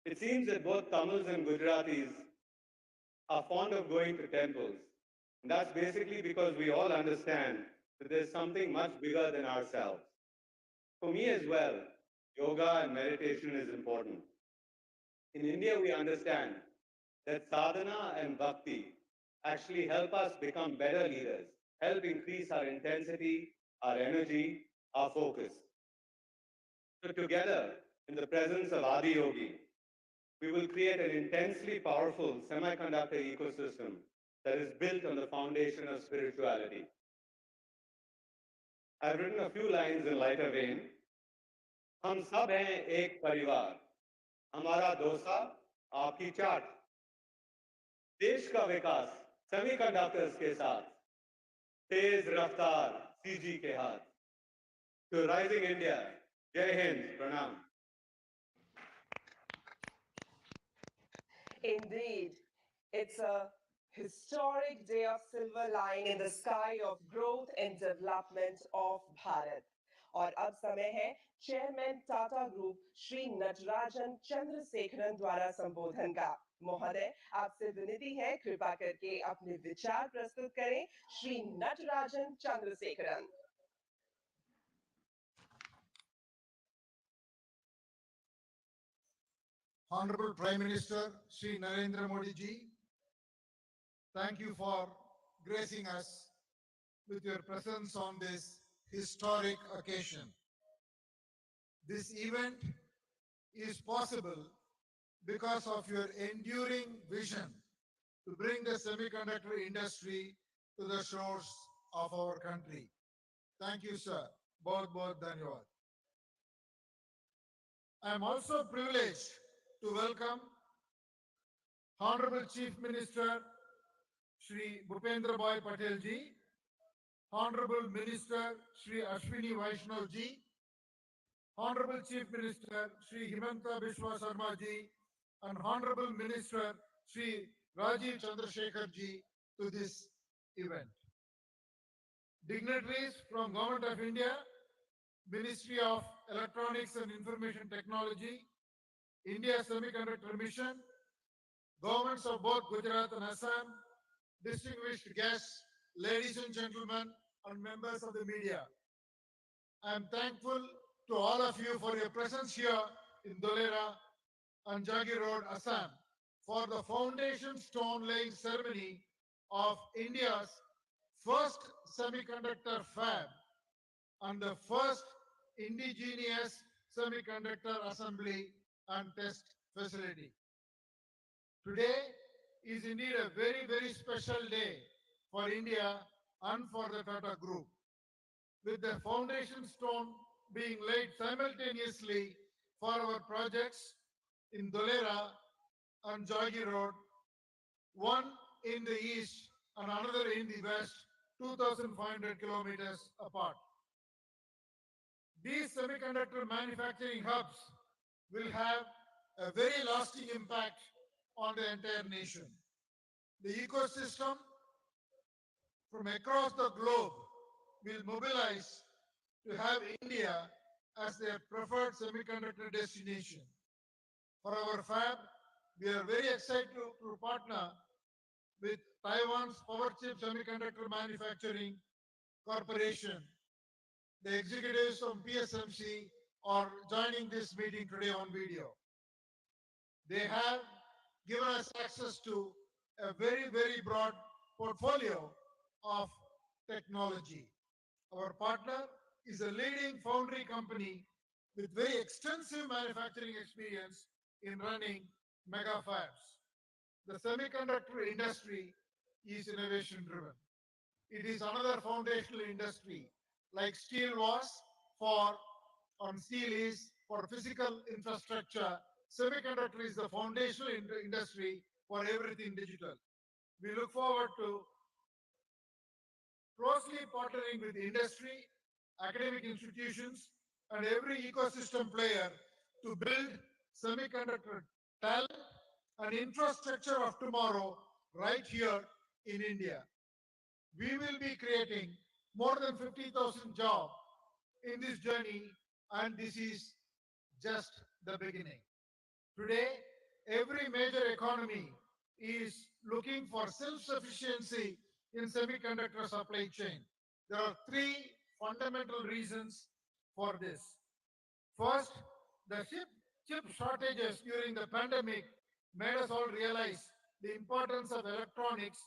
S8: It seems that both Tamils and Gujaratis are fond of going to temples. And that's basically because we all understand that there's something much bigger than ourselves. For me as well, yoga and meditation is important. In India, we understand that sadhana and bhakti actually help us become better leaders, help increase our intensity, our energy, our focus. So together, in the presence of Adi Yogi, we will create an intensely powerful semiconductor ecosystem that is built on the foundation of spirituality. I've written a few lines in lighter vein. हम सब हैं एक परिवार, हमारा डोसा आपकी चाट. देश का विकास semiconductors के साथ, तेज रफ्तार सीजी के हाथ. To rising India, Jai Hind, Pranam.
S9: Indeed, it's a historic day of silver line in the sky of growth and development of Bharat. और अब समय है चेयरमैन टाटा ग्रुप श्री नटराजन चंद्रशेखरन द्वारा संबोधन का। महोदय, आपसे विनती है, कृपा करके अपने विचार प्रस्तुत करें। Shri Natarajan Chandrasekaran.
S8: Honorable Prime Minister Shri Narendra Modi ji, thank you for gracing us with your presence on this historic occasion. This event is possible because of your enduring vision to bring the semiconductor industry to the shores of our country. Thank you, sir. Bahut bahut dhanyawad. I am also privileged to welcome Honorable Chief Minister Shri Bhupendra Bhai Patel ji, Honorable Minister Shri Ashwini Vaishnav ji, Honorable Chief Minister Shri Himanta Biswa Sarma ji, and Honorable Minister Shri Rajiv Chandrasekhar ji to this event. Dignitaries from Government of India, Ministry of Electronics and Information Technology, India Semiconductor Mission, governments of both Gujarat and Assam, distinguished guests, ladies and gentlemen, and members of the media. I am thankful to all of you for your presence here in Dholera and Jagi Road, Assam, for the foundation stone laying ceremony of India's first semiconductor fab and the first indigenous semiconductor assembly and test facility. Today is indeed a very, very special day for India and for the Tata Group, with the foundation stone being laid simultaneously for our projects in Dholera and Jagi Road, one in the east and another in the west, 2,500 kilometers apart. These semiconductor manufacturing hubs will have a very lasting impact on the entire nation. The ecosystem from across the globe will mobilize to have India as their preferred semiconductor destination. For our fab, we are very excited to partner with Taiwan's Power Chip Semiconductor Manufacturing Corporation. The executives from PSMC are joining this meeting today on video. They have given us access to a very, very broad portfolio of technology. Our partner is a leading foundry company with very extensive manufacturing experience in running mega fabs. The semiconductor industry is innovation driven. It is another foundational industry, like steel was for, on steel is for physical infrastructure. Semiconductor is the foundational industry for everything digital. We look forward to closely partnering with industry, academic institutions, and every ecosystem player to build semiconductor talent and infrastructure of tomorrow right here in India. We will be creating more than 50,000 jobs in this journey, and this is just the beginning. Today, every major economy is looking for self-sufficiency in semiconductor supply chain. There are three fundamental reasons for this. First, the chip shortages during the pandemic made us all realize the importance of electronics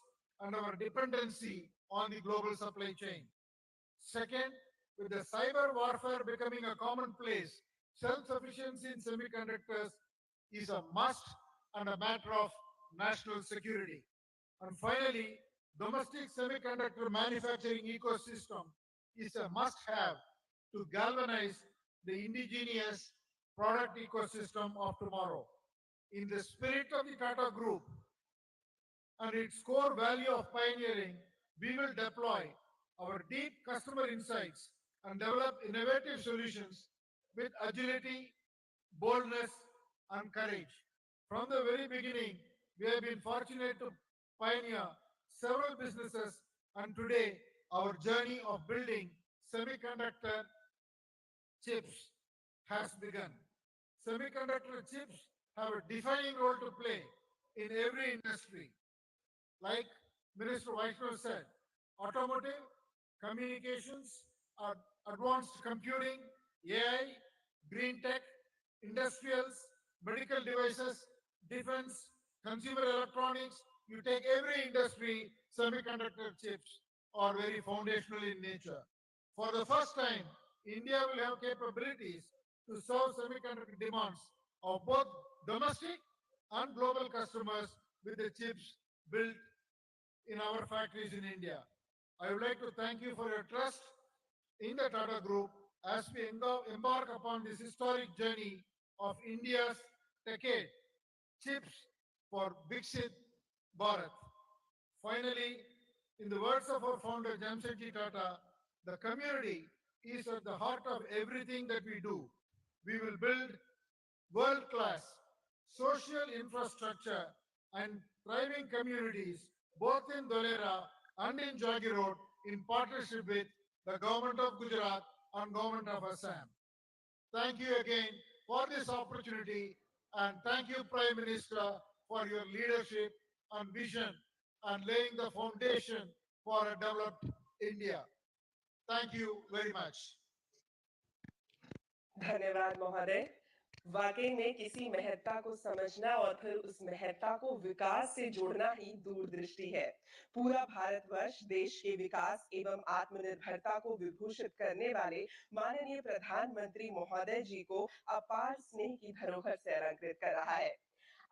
S8: and our dependency on the global supply chain. Second, with the cyber warfare becoming a commonplace, self-sufficiency in semiconductors is a must and a matter of national security. And finally, domestic semiconductor manufacturing ecosystem is a must-have to galvanize the indigenous product ecosystem of tomorrow. In the spirit of the Tata Group and its core value of pioneering, we will deploy our deep customer insights and develop innovative solutions with agility, boldness, and courage. From the very beginning, we have been fortunate to pioneer several businesses, and today our journey of building semiconductor chips has begun. Semiconductor chips have a defining role to play in every industry. Like Minister Vaishnav said, automotive, communications, advanced computing, AI, green tech, industrials, medical devices, defense, consumer electronics, you take every industry, semiconductor chips are very foundational in nature. For the first time, India will have capabilities to serve semiconductor demands of both domestic and global customers with the chips built in our factories in India. I would like to thank you for your trust in the Tata Group as we embark upon this historic journey of India's Techade chips for Viksit Bharat. Finally, in the words of our founder Jamsetji Tata, the community is at the heart of everything that we do. We will build world-class social infrastructure and thriving communities both in Dholera and in Jagi Road in partnership with the Government of Gujarat and Government of Assam. Thank you again for this opportunity and thank you Prime Minister for your leadership and vision and laying the foundation for a developed India. Thank you very much.
S9: धन्यवाद महोदय। वाकई में किसी महत्ता को समझना और फिर उस महत्ता को विकास से जोड़ना ही दूरदृष्टि है। पूरा भारतवर्ष देश के विकास एवं आत्मनिर्भरता को विभूषित करने वाले माननीय प्रधानमंत्री महोदय जी को अपार स्नेह की धरोहर से अलंकृत कर रहा है।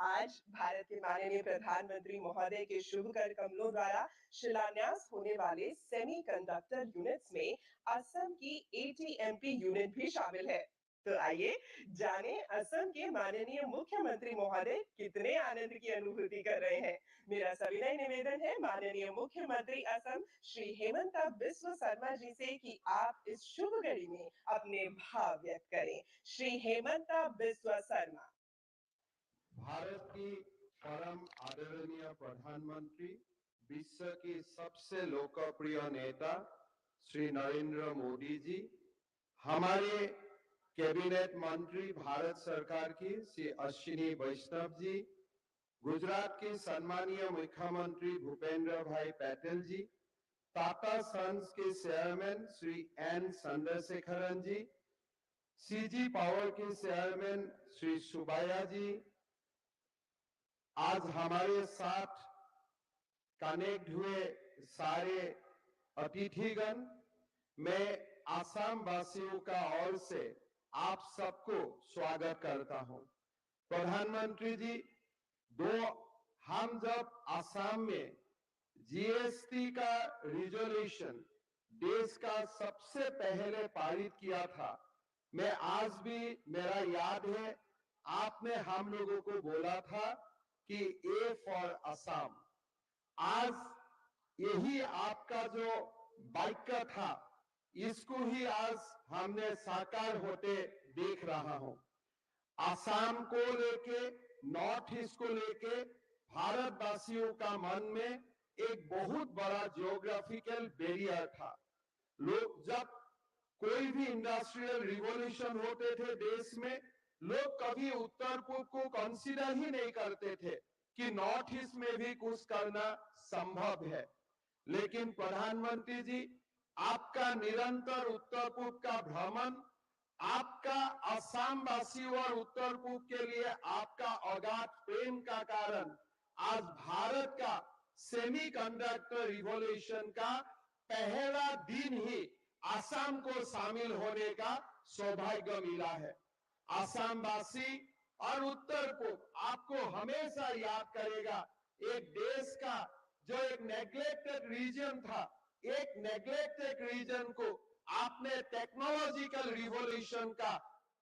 S9: आज भारत के माननीय प्रधानमंत्री महोदय के शुभ कर कमलों द्वारा शिलान्यास होने वाले सेमीकंडक्टर यूनिट्स में असम की ATMP यूनिट भी शामिल है। तो आइए जाने असम के माननीय मुख्यमंत्री महोदय कितने आनंद की अनुभूति कर रहे हैं। मेरा सविनय निवेदन है माननीय मुख्यमंत्री असम श्री हेमंत बिस्वा शर्मा जी से कि आप इस शुभ घड़ी में अपने भाव व्यक्त करें। श्री हेमंत बिस्वा शर्मा।
S10: भारत की परम आदरणीय प्रधानमंत्री, विश्व के सबसे लोकप्रिय नेता श्री नरेंद्र मोदी जी, हमारे कैबिनेट मंत्री भारत सरकार की श्री अश्विनी वैष्णव जी, गुजरात के सम्मानीय मुख्यमंत्री भूपेंद्र भाई पटेल जी, टाटा सन्स के चेयरमैन श्री एन चंद्रशेखरन जी, CG पावर के चेयरमैन श्री सुबाया जी, आज हमारे साथ कनेक्ट हुए सारे अतिथिगण, मैं आसाम वासियों का ओर से आप सबको स्वागत करता हूं। प्रधानमंत्री जी, हम जब आसाम में GST का रिजोल्यूशन देश का सबसे पहले पारित किया था, मैं आज भी मेरा याद है, आपने हम लोगों को बोला था कि A फॉर असम। आज यही आपका जो वाक्य था, इसको ही आज हमने साकार होते देख रहा हूं। असम को लेके, नॉर्थ ईस्ट को लेके भारतवासियों का मन में एक बहुत बड़ा जियोग्राफिकल बैरियर था। लोग जब कोई भी इंडस्ट्रियल रिवॉल्यूशन होते थे देश में, लोग कभी उत्तर पूर्व को कंसीडर ही नहीं करते थे कि नॉर्थ ईस्ट में भी कुछ करना संभव है। लेकिन प्रधानमंत्री जी, आपका निरंतर उत्तर पूर्व का भ्रमण, आपका असम वासियों और उत्तर पूर्व के लिए आपका अगाध प्रेम का कारण आज भारत का सेमीकंडक्टर रिवॉल्यूशन का पहला दिन ही असम को शामिल होने का सौभाग्य मिला है। असम वासी और उत्तर पूर्व आपको हमेशा याद करेगा। एक देश का जो एक नेग्लेक्टेड रीजन था, एक नेग्लेक्टेड रीजन को आपने टेक्नोलॉजिकल रिवॉल्यूशन का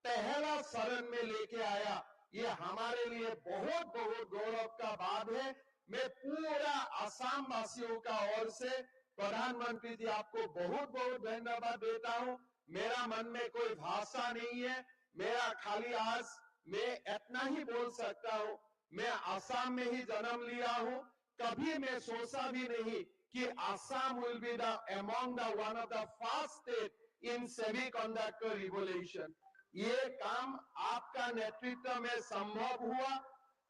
S10: पहला चरण में लेके आया। ये हमारे लिए बहुत बहुत गौरव का बात है। मैं पूरा असम वासियों का ओर से प्रधानमंत्री जी आपको बहुत बहुत धन्यवाद देता हूं। मेरा मन में कोई भाषा नहीं है, मेरा खाली आज मैं इतना ही बोल सकता हूं। मैं असम में ही जन्म लिया हूं, कभी मैं सोचा भी नहीं कि Assam will be the among the one of the first state in semiconductor revolution. ये काम आपका नेतृत्व में संभव हुआ।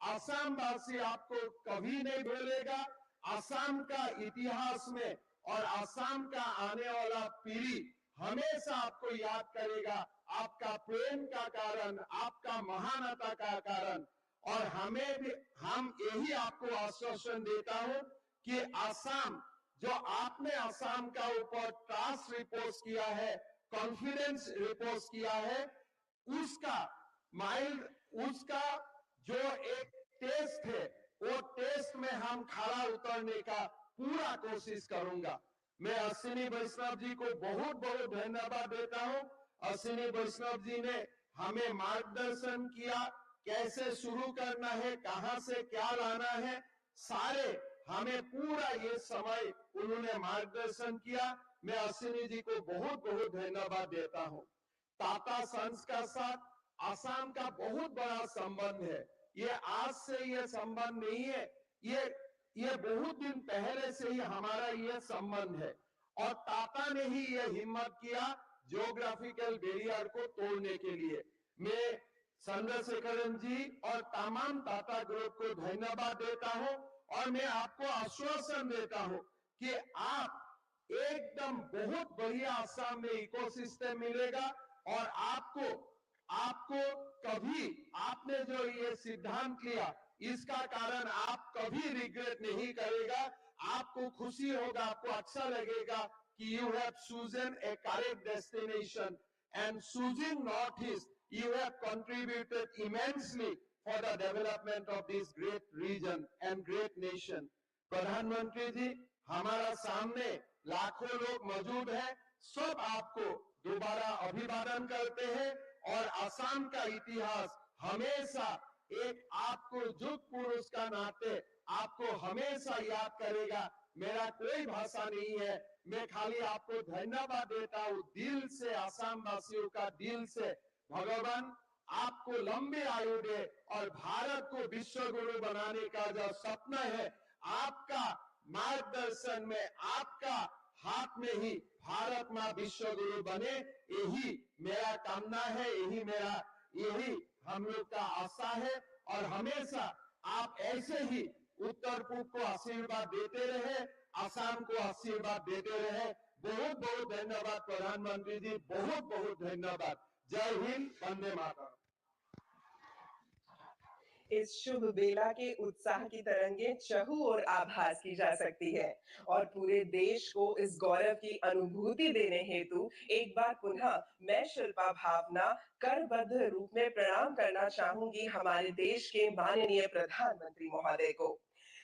S10: असम वासी आपको कभी नहीं भूलेगा। असम का इतिहास में और असम का आने वाला पीढ़ी हमेशा आपको याद करेगा, आपका प्रेम का कारण, आपका महानता का कारण। और हमें भी, हम यही आपको आश्वासन देता हूं कि असम, जो आपने असम का ऊपर ट्रस्ट रिपोर्ट किया है, कॉन्फिडेंस रिपोर्ट किया है, उसका उसका जो एक टेस्ट है, वो टेस्ट में हम खरा उतरने का पूरा कोशिश करूंगा। मैं अश्विनी वैष्णव जी को बहुत बहुत धन्यवाद देता हूं। अश्विनी वैष्णव जी ने हमें मार्गदर्शन किया, कैसे शुरू करना है, कहां से क्या लाना है, सारे हमें पूरा ये समय उन्होंने मार्गदर्शन किया। मैं अश्विनी जी को बहुत बहुत धन्यवाद देता हूं। टाटा सन्स का साथ असम का बहुत बड़ा संबंध है। ये आज से ये संबंध नहीं है, ये बहुत दिन पहले से ही हमारा ये संबंध है। और टाटा ने ही ये हिम्मत किया ज्योग्राफिकल बैरियर को तोड़ने के लिए। मैं चंद्रशेखरन जी और तमाम टाटा ग्रुप को धन्यवाद देता हूं। और मैं आपको आश्वासन देता हूं कि आप एकदम बहुत बढ़िया असम में इकोसिस्टम मिलेगा। और आपको कभी, आपने जो ये सिद्धांत लिया, इसका कारण आप कभी रिग्रेट नहीं करेगा। आपको खुशी होगा, आपको अच्छा लगेगा कि you have chosen a correct destination, and choosing Northeast, you have contributed immensely for the development of this great region and great nation. प्रधानमंत्री जी, हमारा सामने लाखों लोग मौजूद हैं, सब आपको दोबारा अभिवादन करते हैं। और असम का इतिहास हमेशा एक आपको युग पुरुष का नाते आपको हमेशा याद करेगा। मेरा कोई भाषा नहीं है, मैं खाली आपको धन्यवाद देता हूं दिल से, असम वासियों का दिल से। भगवान आपको लंबी आयु दे और भारत को विश्व गुरु बनाने का जो सपना है, आपका मार्गदर्शन में, आपका हाथ में ही भारत मां विश्व गुरु बने, यही मेरा कामना है, यही हम लोग का आशा है। और हमेशा आप ऐसे ही उत्तर पूर्व को आशीर्वाद देते रहे, असम को आशीर्वाद देते रहे। बहुत बहुत धन्यवाद प्रधानमंत्री जी, बहुत बहुत धन्यवाद। जय हिंद, वंदे मातरम।
S9: इस शुभ बेला के उत्साह की तरंगे चहु और आभास की जा सकती है। और पूरे देश को इस गौरव की अनुभूति देने हेतु एक बार पुनः मैं शिल्पा भावना करबद्ध रूप में प्रणाम करना चाहूंगी हमारे देश के माननीय प्रधानमंत्री महोदय को।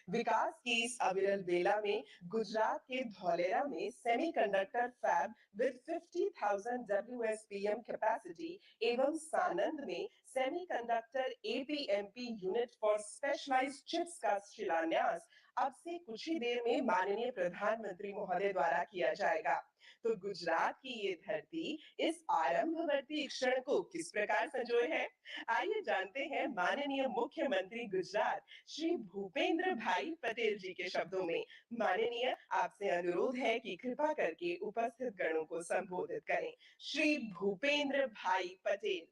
S9: विकास की इस अविरल बेला में गुजरात के धौलेरा में semiconductor fab with 50,000 WSPM capacity एवं सानंद में semiconductor APMP unit for specialized chips का शिलान्यास अब से कुछ ही देर में माननीय प्रधानमंत्री महोदय द्वारा किया जाएगा। तो गुजरात की ये धरती इस आरंभवर्ती क्षण को किस प्रकार संजोए है, आइए जानते हैं माननीय मुख्यमंत्री गुजरात श्री भूपेंद्र भाई पटेल जी के शब्दों में। माननीय, आपसे अनुरोध है कि कृपा करके उपस्थित गणों को संबोधित करें। श्री भूपेंद्र भाई पटेल।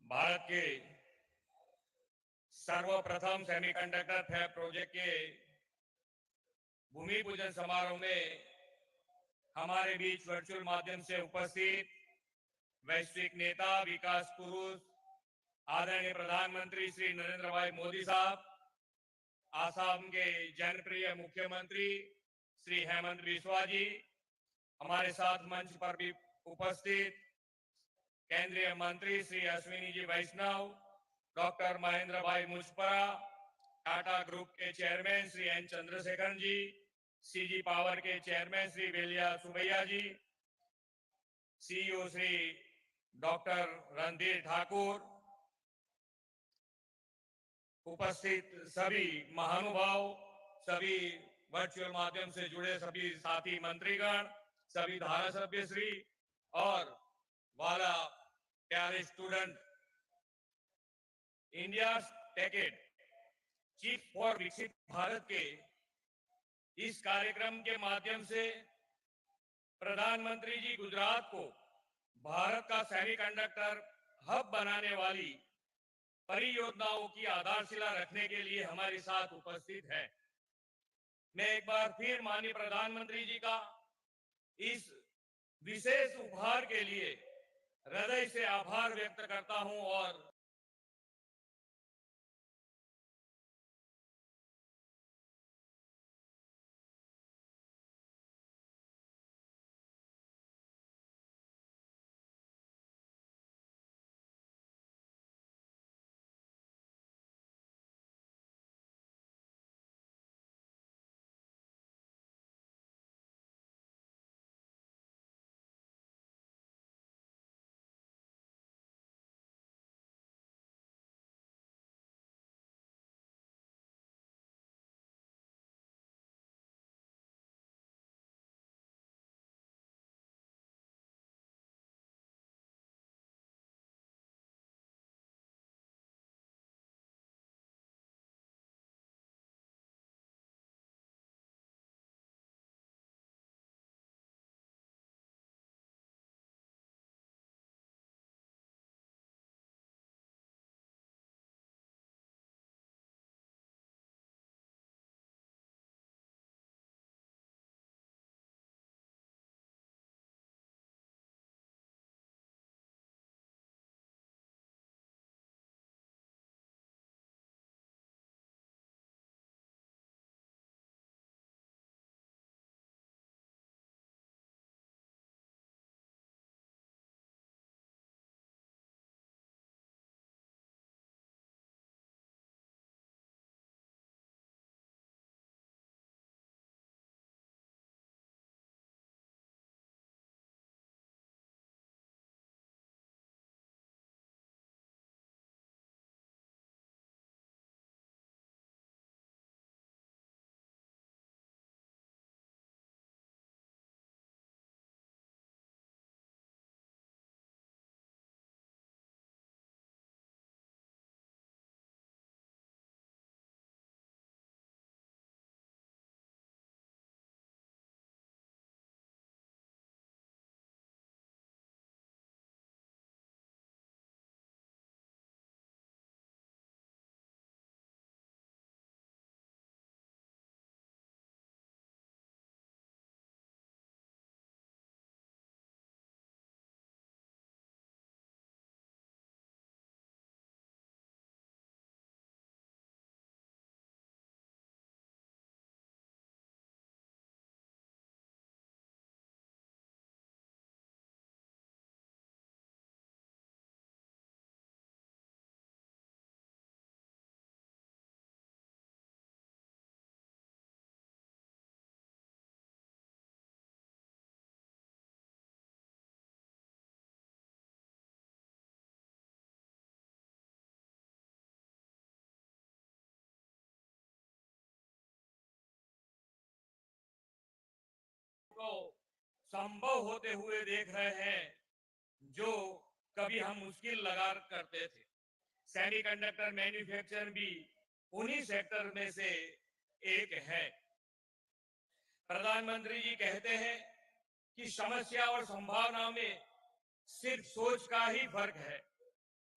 S11: भारत के सर्वप्रथम सेमीकंडक्टर फैब प्रोजेक्ट के भूमि पूजन समारोह में हमारे बीच वर्चुअल माध्यम से उपस्थित वैश्विक नेता, विकास पुरुष, आदरणीय प्रधानमंत्री श्री नरेंद्र भाई मोदी साहब, आसाम के जनप्रिय मुख्यमंत्री श्री हेमंत बिस्वा जी, हमारे साथ मंच पर भी उपस्थित केंद्रीय मंत्री श्री अश्विनी जी वैष्णव, डॉक्टर महेंद्र भाई मुजपरा, टाटा ग्रुप के चेयरमैन श्री एन चंद्रशेखरन जी, सीजी पावर के चेयरमैन श्री वेलिया सुबैया जी, सीईओ श्री डॉक्टर रणधीर ठाकुर, उपस्थित सभी महानुभाव, सभी वर्चुअल माध्यम से जुड़े सभी साथी मंत्रीगण, सभी धारासभ्य श्री और वाला हमारे स्टूडेंट इंडिया टेकेड चीफ फॉर विकसित भारत के इस कार्यक्रम के माध्यम से प्रधानमंत्री जी गुजरात को भारत का सेमीकंडक्टर हब बनाने वाली परियोजनाओं की आधारशिला रखने के लिए हमारे साथ उपस्थित है। मैं एक बार फिर माननीय प्रधानमंत्री जी का इस विशेष उपहार के लिए हृदय से आभार व्यक्त करता हूं और को संभव होते हुए देख रहे हैं जो कभी हम मुश्किल लगा करते थे। सेमीकंडक्टर मैन्युफैक्चर भी उन्हीं सेक्टर में से एक है। प्रधानमंत्री जी कहते हैं कि समस्या और संभावना में सिर्फ सोच का ही फर्क है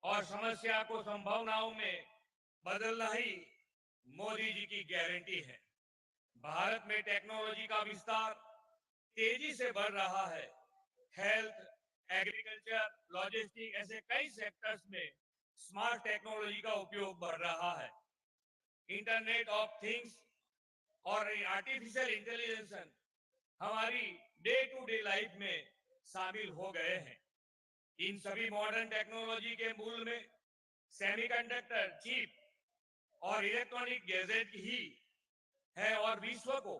S11: और समस्या को संभावनाओं में बदलना ही मोदी जी की गारंटी है। भारत में टेक्नोलॉजी का विस्तार तेजी से बढ़ रहा है। हेल्थ, एग्रीकल्चर, लॉजिस्टिक ऐसे कई सेक्टर्स में स्मार्ट टेक्नोलॉजी का उपयोग बढ़ रहा है। इंटरनेट ऑफ थिंग्स और आर्टिफिशियल इंटेलिजेंस हमारी डे टू डे लाइफ में शामिल हो गए हैं। इन सभी मॉडर्न टेक्नोलॉजी के मूल में सेमीकंडक्टर चिप और इलेक्ट्रॉनिक गैजेट ही है और विश्व को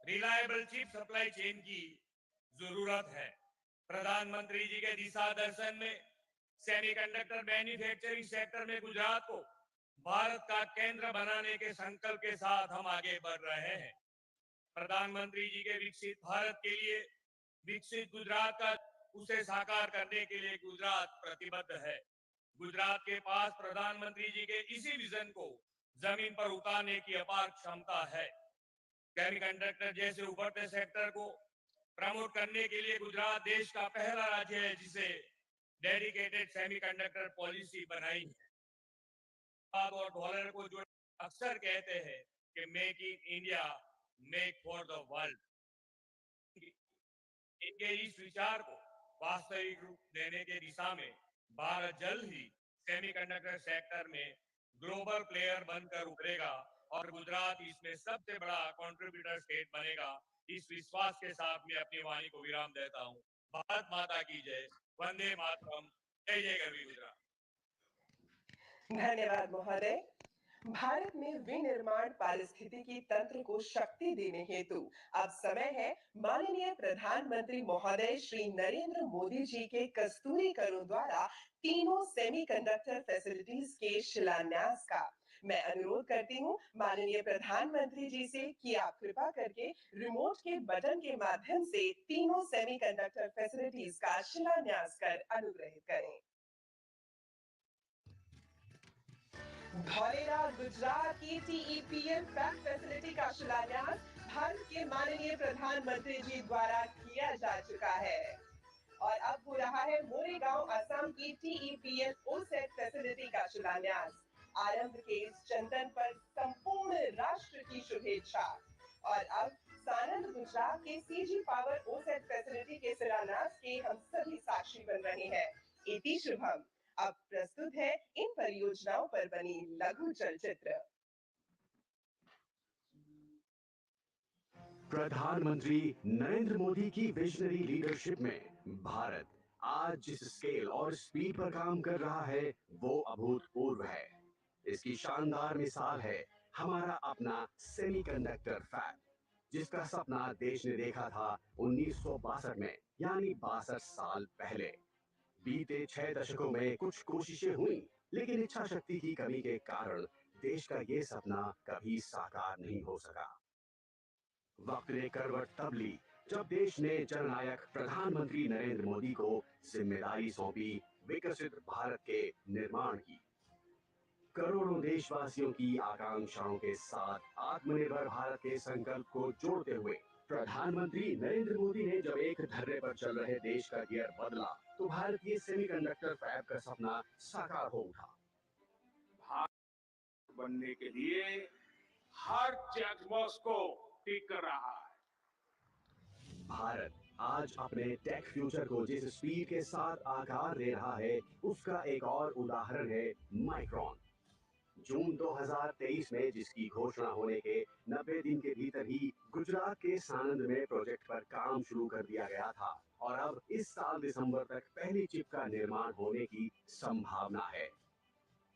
S11: रिलायबल चिप सप्लाई चेन की जरूरत है। प्रधानमंत्री जी के दिशा दर्शन में सेमीकंडक्टर मैन्युफैक्चरिंग सेक्टर में गुजरात को भारत का केंद्र बनाने के संकल्प के साथ हम आगे बढ़ रहे हैं। प्रधानमंत्री जी के विकसित भारत के लिए विकसित गुजरात का उसे साकार करने के लिए गुजरात प्रतिबद्ध है। गुजरात के पास प्रधानमंत्री जी के इसी विजन को जमीन पर उतारने की अपार क्षमता है। सेमीकंडक्टर जैसे उभरते सेक्टर को प्रमोट करने के लिए गुजरात देश का पहला राज्य है जिसे डेडिकेटेड सेमीकंडक्टर पॉलिसी बनाई है। और डॉलर को जो अक्सर कहते हैं कि make in India make for the world, इनके इस विचार को वास्तविक रूप देने के दिशा में भारत जल्द ही सेमीकंडक्टर सेक्टर में ग्लोबल प्लेयर बनकर उभरेगा और गुजरात इसमें सबसे बड़ा कंट्रीब्यूटर स्टेट बनेगा। इस विश्वास के साथ मैं अपनी वाणी को विराम देता हूँ। भारत माता की जय, वंदे मातरम, जय जय गरवी गुजरात।
S9: धन्यवाद महोदय। भारत में विनिर्माण पारिस्थितिकी तंत्र को शक्ति देने हेतु अब समय है माननीय प्रधानमंत्री महोदय श्री नरेंद्र मोदी जी के कस्तूरी करों द्वारा तीनों सेमीकंडक्टर फैसिलिटीज के शिलान्यास का। मैं अनुरोध करती हूँ माननीय प्रधानमंत्री जी से कि आप कृपा करके रिमोट के बटन के माध्यम से तीनों सेमीकंडक्टर फैसिलिटीज का शिलान्यास कर अनुग्रहित करें। धौलेरा गुजरात की टीईपीएल फैब फैसिलिटी का शिलान्यास भारत के माननीय प्रधानमंत्री जी द्वारा किया जा चुका है और अब हो रहा है मोरेगांव असम की टीईपीएल ओसेट फैसिलिटी का शिलान्यास। आरंभ के इस चिंतन पर संपूर्ण राष्ट्र की शुभेच्छा। और अब सानंद गुजरात के सीजी पावर ओसेट फैसिलिटी के शिलान्यास के हम सभी साक्षी बन रहे हैं। इति शुभम। अब प्रस्तुत है इन परियोजनाओं पर बनी लघु चलचित्र।
S12: प्रधानमंत्री नरेंद्र मोदी की विजनरी लीडरशिप में भारत आज जिस स्केल और स्पीड पर काम कर रहा है वो अभूतपूर्व है। इसकी शानदार मिसाल है हमारा अपना सेमीकंडक्टर फैब, जिसका सपना देश ने देखा था 1962 में, यानी 62 साल पहले। बीते 6 दशकों में कुछ कोशिशें हुई, लेकिन इच्छा शक्ति की कमी के कारण देश का ये सपना कभी साकार नहीं हो सका। वक्त ने करवट तब ली जब देश ने जननायक प्रधानमंत्री नरेंद्र मोदी को जिम्मेदारी सौंपी विकसित भारत के निर्माण की। करोड़ों देशवासियों की आकांक्षाओं के साथ आत्मनिर्भर भारत के संकल्प को जोड़ते हुए प्रधानमंत्री नरेंद्र मोदी ने जब एक धर्रे पर चल रहे देश का गियर बदला तो भारतीय सेमीकंडक्टर फैब का सपना साकार हो उठा।
S8: भारत बनने के लिए हर चेकबॉक्स को टिक कर रहा है।
S12: भारत आज अपने टेक फ्यूचर को जिस स्पीड के साथ आकार दे रहा है उसका एक और उदाहरण है माइक्रोन। जून 2023 में जिसकी घोषणा होने के 90 दिन के भीतर ही गुजरात के सानंद में प्रोजेक्ट पर काम शुरू कर दिया गया था और अब इस साल दिसंबर तक पहली चिप का निर्माण होने की संभावना है।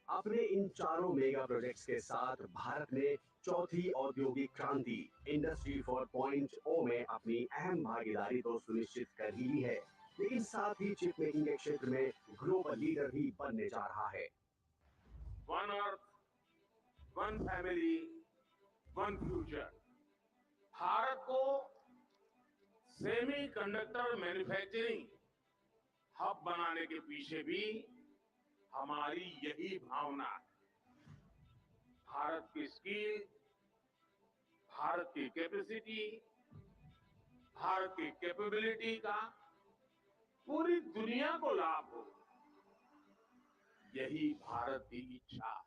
S12: अपने इन चारों मेगा प्रोजेक्ट्स के साथ भारत ने चौथी औद्योगिक क्रांति इंडस्ट्री 4.0 में अपनी अहम भागीदारी तो सुनिश्चित कर ही ली है, लेकिन साथ ही चिप मेकिंग के क्षेत्र में ग्लोबल लीडर भी बनने जा रहा है।
S8: One earth, one family, one future. Bharat को सेमीकंडक्टर मैन्युफैक्चरिंग हब बनाने के पीछे भी हमारी यही भावना है। भारत की स्किल, भारत की कैपेसिटी, भारत की कैपेबिलिटी का पूरी दुनिया को लाभ हो, यही भारत की इच्छा है।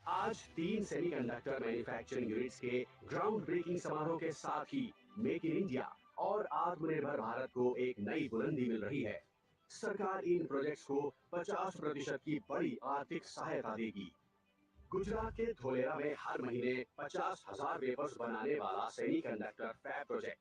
S12: आज 3 सेमीकंडक्टर मैन्युफैक्चरिंग यूनिट्स के ग्राउंड ब्रेकिंग समारोह के साथ ही मेक इन इंडिया और आत्मनिर्भर भारत को एक नई बुलंदी मिल रही है। सरकार इन प्रोजेक्ट्स को 50% की बड़ी आर्थिक सहायता देगी। गुजरात के धोलेरा में हर महीने 50,000 वेफर्स बनाने वाला सेमीकंडक्टर फैब प्रोजेक्ट,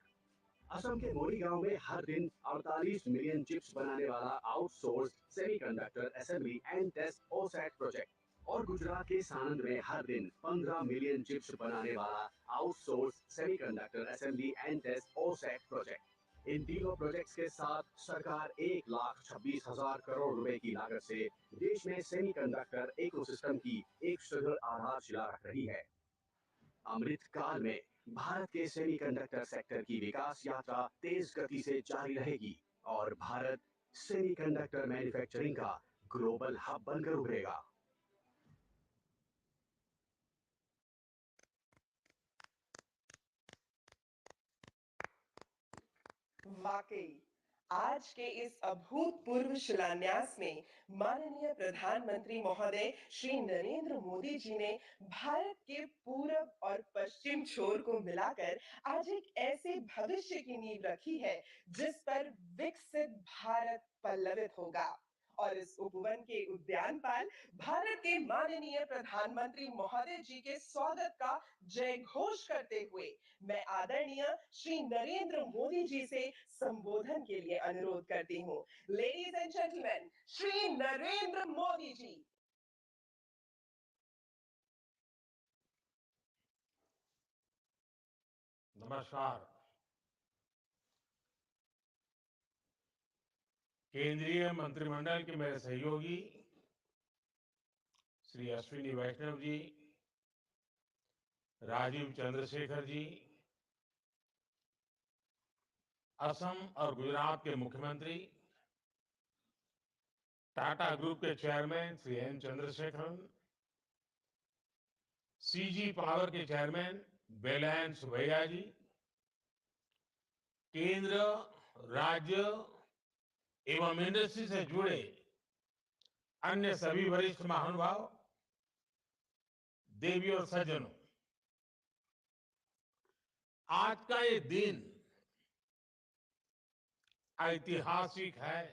S12: असम के मोरीगांव में हर दिन 48 मिलियन चिप्स बनाने वाला outsource semiconductor assembly and test OSAT project और गुजरात के सानंद में हर दिन 15 मिलियन चिप्स बनाने वाला outsource semiconductor assembly and test OSAT project. इन तीनों प्रोजेक्ट्स के साथ सरकार 1,26,000 करोड़ रुपए की लागत से देश में सेमीकंडक्टर इकोसिस्टम की एक सुदृढ़ आधारशिला रख रही है। अमृत काल में भारत के सेमीकंडक्टर सेक्टर की विकास यात्रा तेज गति से जारी रहेगी और भारत सेमीकंडक्टर मैन्युफैक्चरिंग का ग्लोबल हब बनकर उभरेगा।
S9: वाकई आज के इस अभूतपूर्व शिलान्यास में माननीय प्रधानमंत्री महोदय श्री नरेंद्र मोदी जी ने भारत के पूरब और पश्चिम छोर को मिलाकर आज एक ऐसे भविष्य की नींव रखी है जिस पर विकसित भारत पल्लवित होगा। और इस उपवन के उद्यानपाल भारत के माननीय प्रधानमंत्री महोदय जी के स्वागत का जय घोष करते हुए मैं आदरणीय श्री नरेंद्र मोदी जी से संबोधन के लिए अनुरोध करती हूँ। Ladies and gentleman, Shri Narendra Modi ji.
S13: नमस्कार। केंद्रीय मंत्रिमंडल के मेरे सहयोगी श्री अश्विनी वैष्णव जी, राजीव चंद्रशेखर जी, असम और गुजरात के मुख्यमंत्री, टाटा ग्रुप के chairman Shri N Chandrasekaran, CG power के चेयरमैन वेलायन सुबैया जी, केंद्र, राज्य एवं इंडस्ट्री से जुड़े अन्य सभी वरिष्ठ महानुभाव, देवी और सज्जनों, आज का ये दिन ऐतिहासिक है।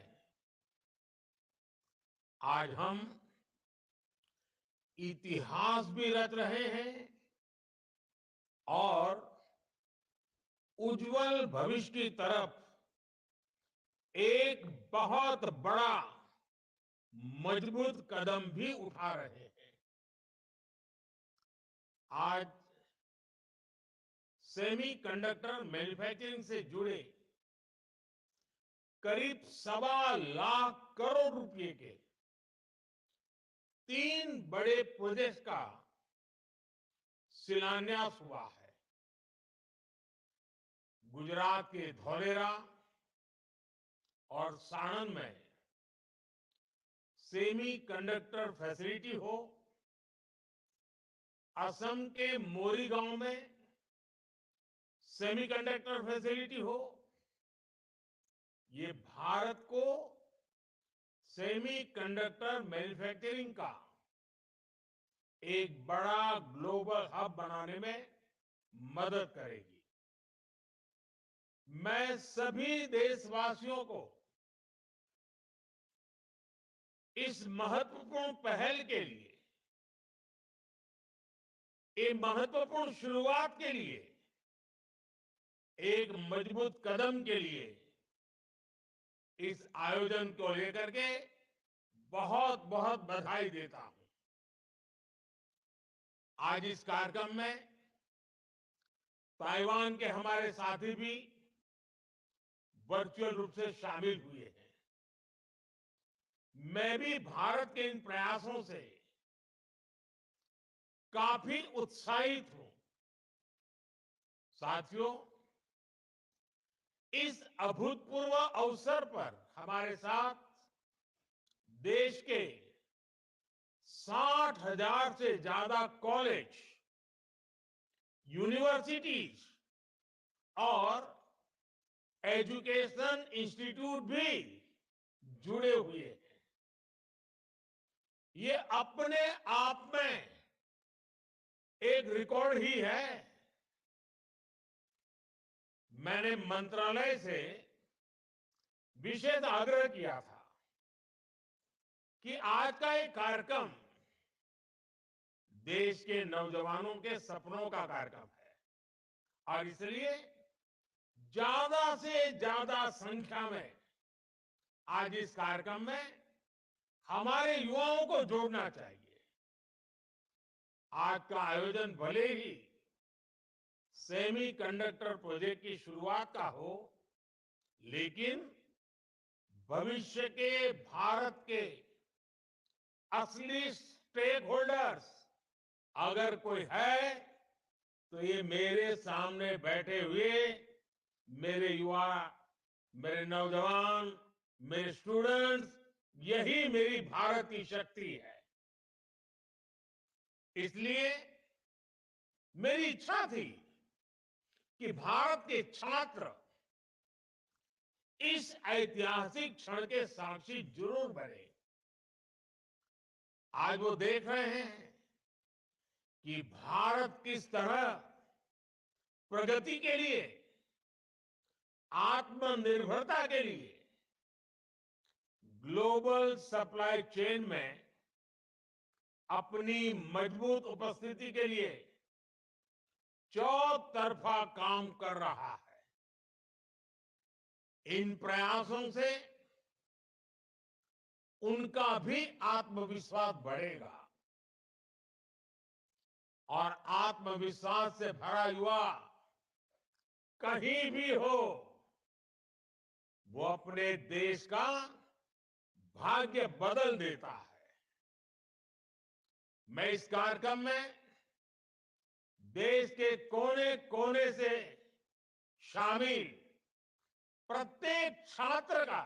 S13: आज हम इतिहास भी रच रहे हैं और उज्जवल भविष्य की तरफ एक बहुत बड़ा मजबूत कदम भी उठा रहे हैं। आज सेमीकंडक्टर मैन्युफैक्चरिंग से जुड़े करीब 1.25 करोड़ रुपए के 3 बड़े प्रोजेक्ट का शिलान्यास हुआ है। गुजरात के धौलेरा और साणंद में सेमीकंडक्टर फैसिलिटी हो, असम के मोरीगांव में सेमीकंडक्टर फैसिलिटी हो, ये भारत को सेमीकंडक्टर मैन्युफैक्चरिंग का एक बड़ा ग्लोबल हब बनाने में मदद करेगी। मैं सभी देशवासियों को इस महत्वपूर्ण पहल के लिए, एक महत्वपूर्ण शुरुआत के लिए, एक मजबूत कदम के लिए इस आयोजन को लेकर के बहुत बहुत बधाई देता हूं। आज इस कार्यक्रम में ताइवान के हमारे साथी भी वर्चुअल रूप से शामिल हुए हैं। मैं भी भारत के इन प्रयासों से काफी उत्साहित हूं। साथियों, इस अभूतपूर्व अवसर पर हमारे साथ देश के 60,000 से ज्यादा कॉलेज, यूनिवर्सिटीज और एजुकेशन इंस्टीट्यूट भी जुड़े हुए हैं। ये अपने आप में एक रिकॉर्ड ही है। मैंने मंत्रालय से विशेष आग्रह किया था कि आज का ये कार्यक्रम देश के नौजवानों के सपनों का कार्यक्रम है और इसलिए ज्यादा से ज्यादा संख्या में आज इस कार्यक्रम में हमारे युवाओं को जोड़ना चाहिए। आज का आयोजन भले ही सेमीकंडक्टर प्रोजेक्ट की शुरुआत का हो, लेकिन भविष्य के भारत के असली स्टेक होल्डर्स अगर कोई है तो ये मेरे सामने बैठे हुए मेरे युवा मेरे नौजवान, मेरे स्टूडेंट्स, यही मेरी भारत की शक्ति है। इसलिए मेरी इच्छा थी कि भारत के छात्र इस ऐतिहासिक क्षण के साक्षी जरूर बने। आज वो देख रहे हैं कि भारत किस तरह प्रगति के लिए, आत्मनिर्भरता के लिए ग्लोबल सप्लाई चेन में अपनी मजबूत उपस्थिति के लिए चौतरफा काम कर रहा है। इन प्रयासों से उनका भी आत्मविश्वास बढ़ेगा और आत्मविश्वास से भरा युवा कहीं भी हो, वो अपने देश का भाग्य बदल देता है। मैं इस कार्यक्रम में देश के कोने कोने से शामिल प्रत्येक छात्र का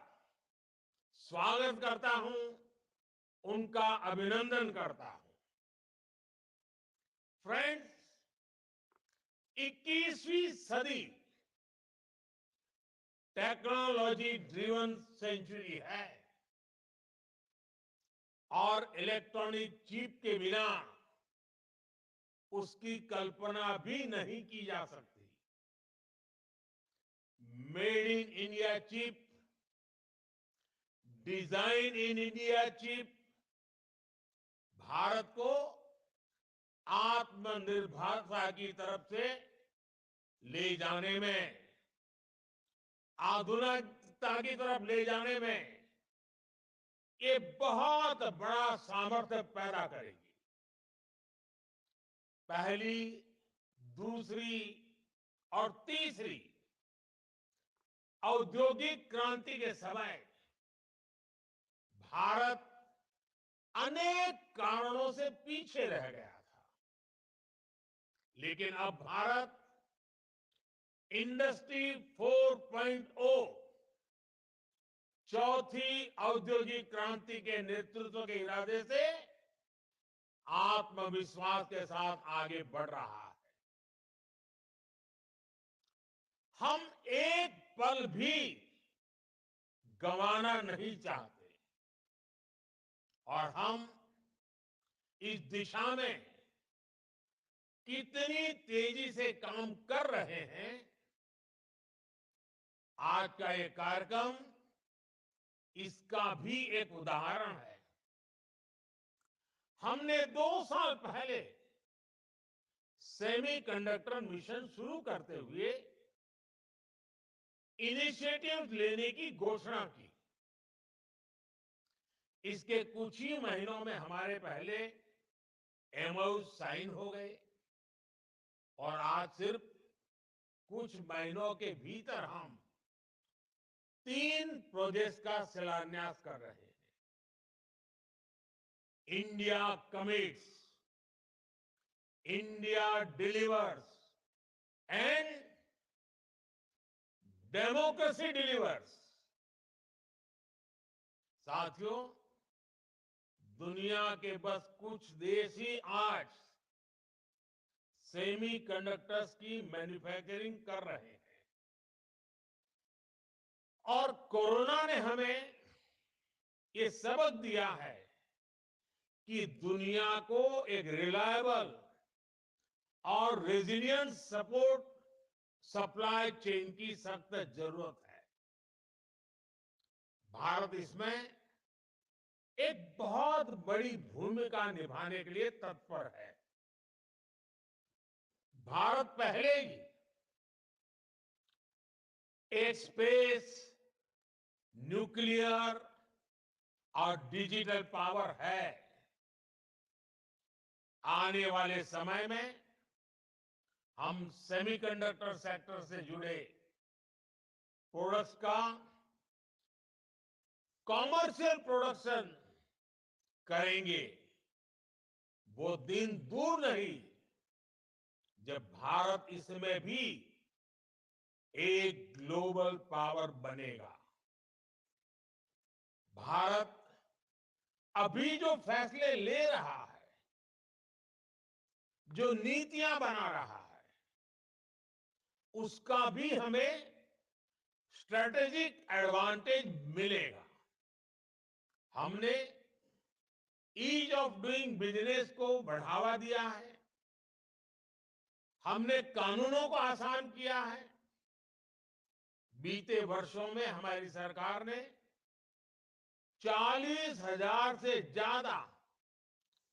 S13: स्वागत करता हूं, उनका अभिनंदन करता हूं। फ्रेंड्स, 21वीं सदी टेक्नोलॉजी ड्रिवन सेंचुरी है और इलेक्ट्रॉनिक चिप के बिना उसकी कल्पना भी नहीं की जा सकती। Made in India chip, design in India chip Bharat को आत्मनिर्भरता की तरफ से ले जाने में, आधुनिकता की तरफ ले जाने में ये बहुत बड़ा सामर्थ्य पैदा करेगी। पहली, दूसरी और तीसरी औद्योगिक क्रांति के समय भारत अनेक कारणों से पीछे रह गया था, लेकिन अब भारत इंडस्ट्री 4.0 चौथी औद्योगिक क्रांति के नेतृत्व के इरादे से आत्मविश्वास के साथ आगे बढ़ रहा है। हम एक पल भी गंवाना नहीं चाहते और हम इस दिशा में कितनी तेजी से काम कर रहे हैं, आज का ये कार्यक्रम इसका भी एक उदाहरण है। हमने 2 साल पहले सेमीकंडक्टर मिशन शुरू करते हुए इनिशिएटिव लेने की घोषणा की। इसके कुछ ही महीनों में हमारे पहले एमओयू साइन हो गए और आज सिर्फ कुछ महीनों के भीतर हम 3 प्रोजेक्ट्स का शिलान्यास कर रहे हैं। India commits, India delivers and democracy delivers. साथियों, दुनिया के बस कुछ देश ही आज सेमीकंडक्टर्स की मैन्युफैक्चरिंग कर रहे हैं और कोरोना ने हमें ये सबक दिया है कि दुनिया को एक रिलायबल और रेजिलियंट सपोर्ट सप्लाई चेन की सख्त जरूरत है। भारत इसमें एक बहुत बड़ी भूमिका निभाने के लिए तत्पर है। भारत पहले ही एक स्पेस, न्यूक्लियर और डिजिटल पावर है। आने वाले समय में हम सेमीकंडक्टर सेक्टर से जुड़े प्रोडक्ट्स का कॉमर्शियल प्रोडक्शन करेंगे। वो दिन दूर नहीं जब भारत इसमें भी एक ग्लोबल पावर बनेगा। भारत अभी जो फैसले ले रहा है, जो नीतियां बना रहा है, उसका भी हमें स्ट्रेटेजिक एडवांटेज मिलेगा। हमने ईज ऑफ डूइंग बिजनेस को बढ़ावा दिया है, हमने कानूनों को आसान किया है। बीते वर्षों में हमारी सरकार ने 40,000 से ज्यादा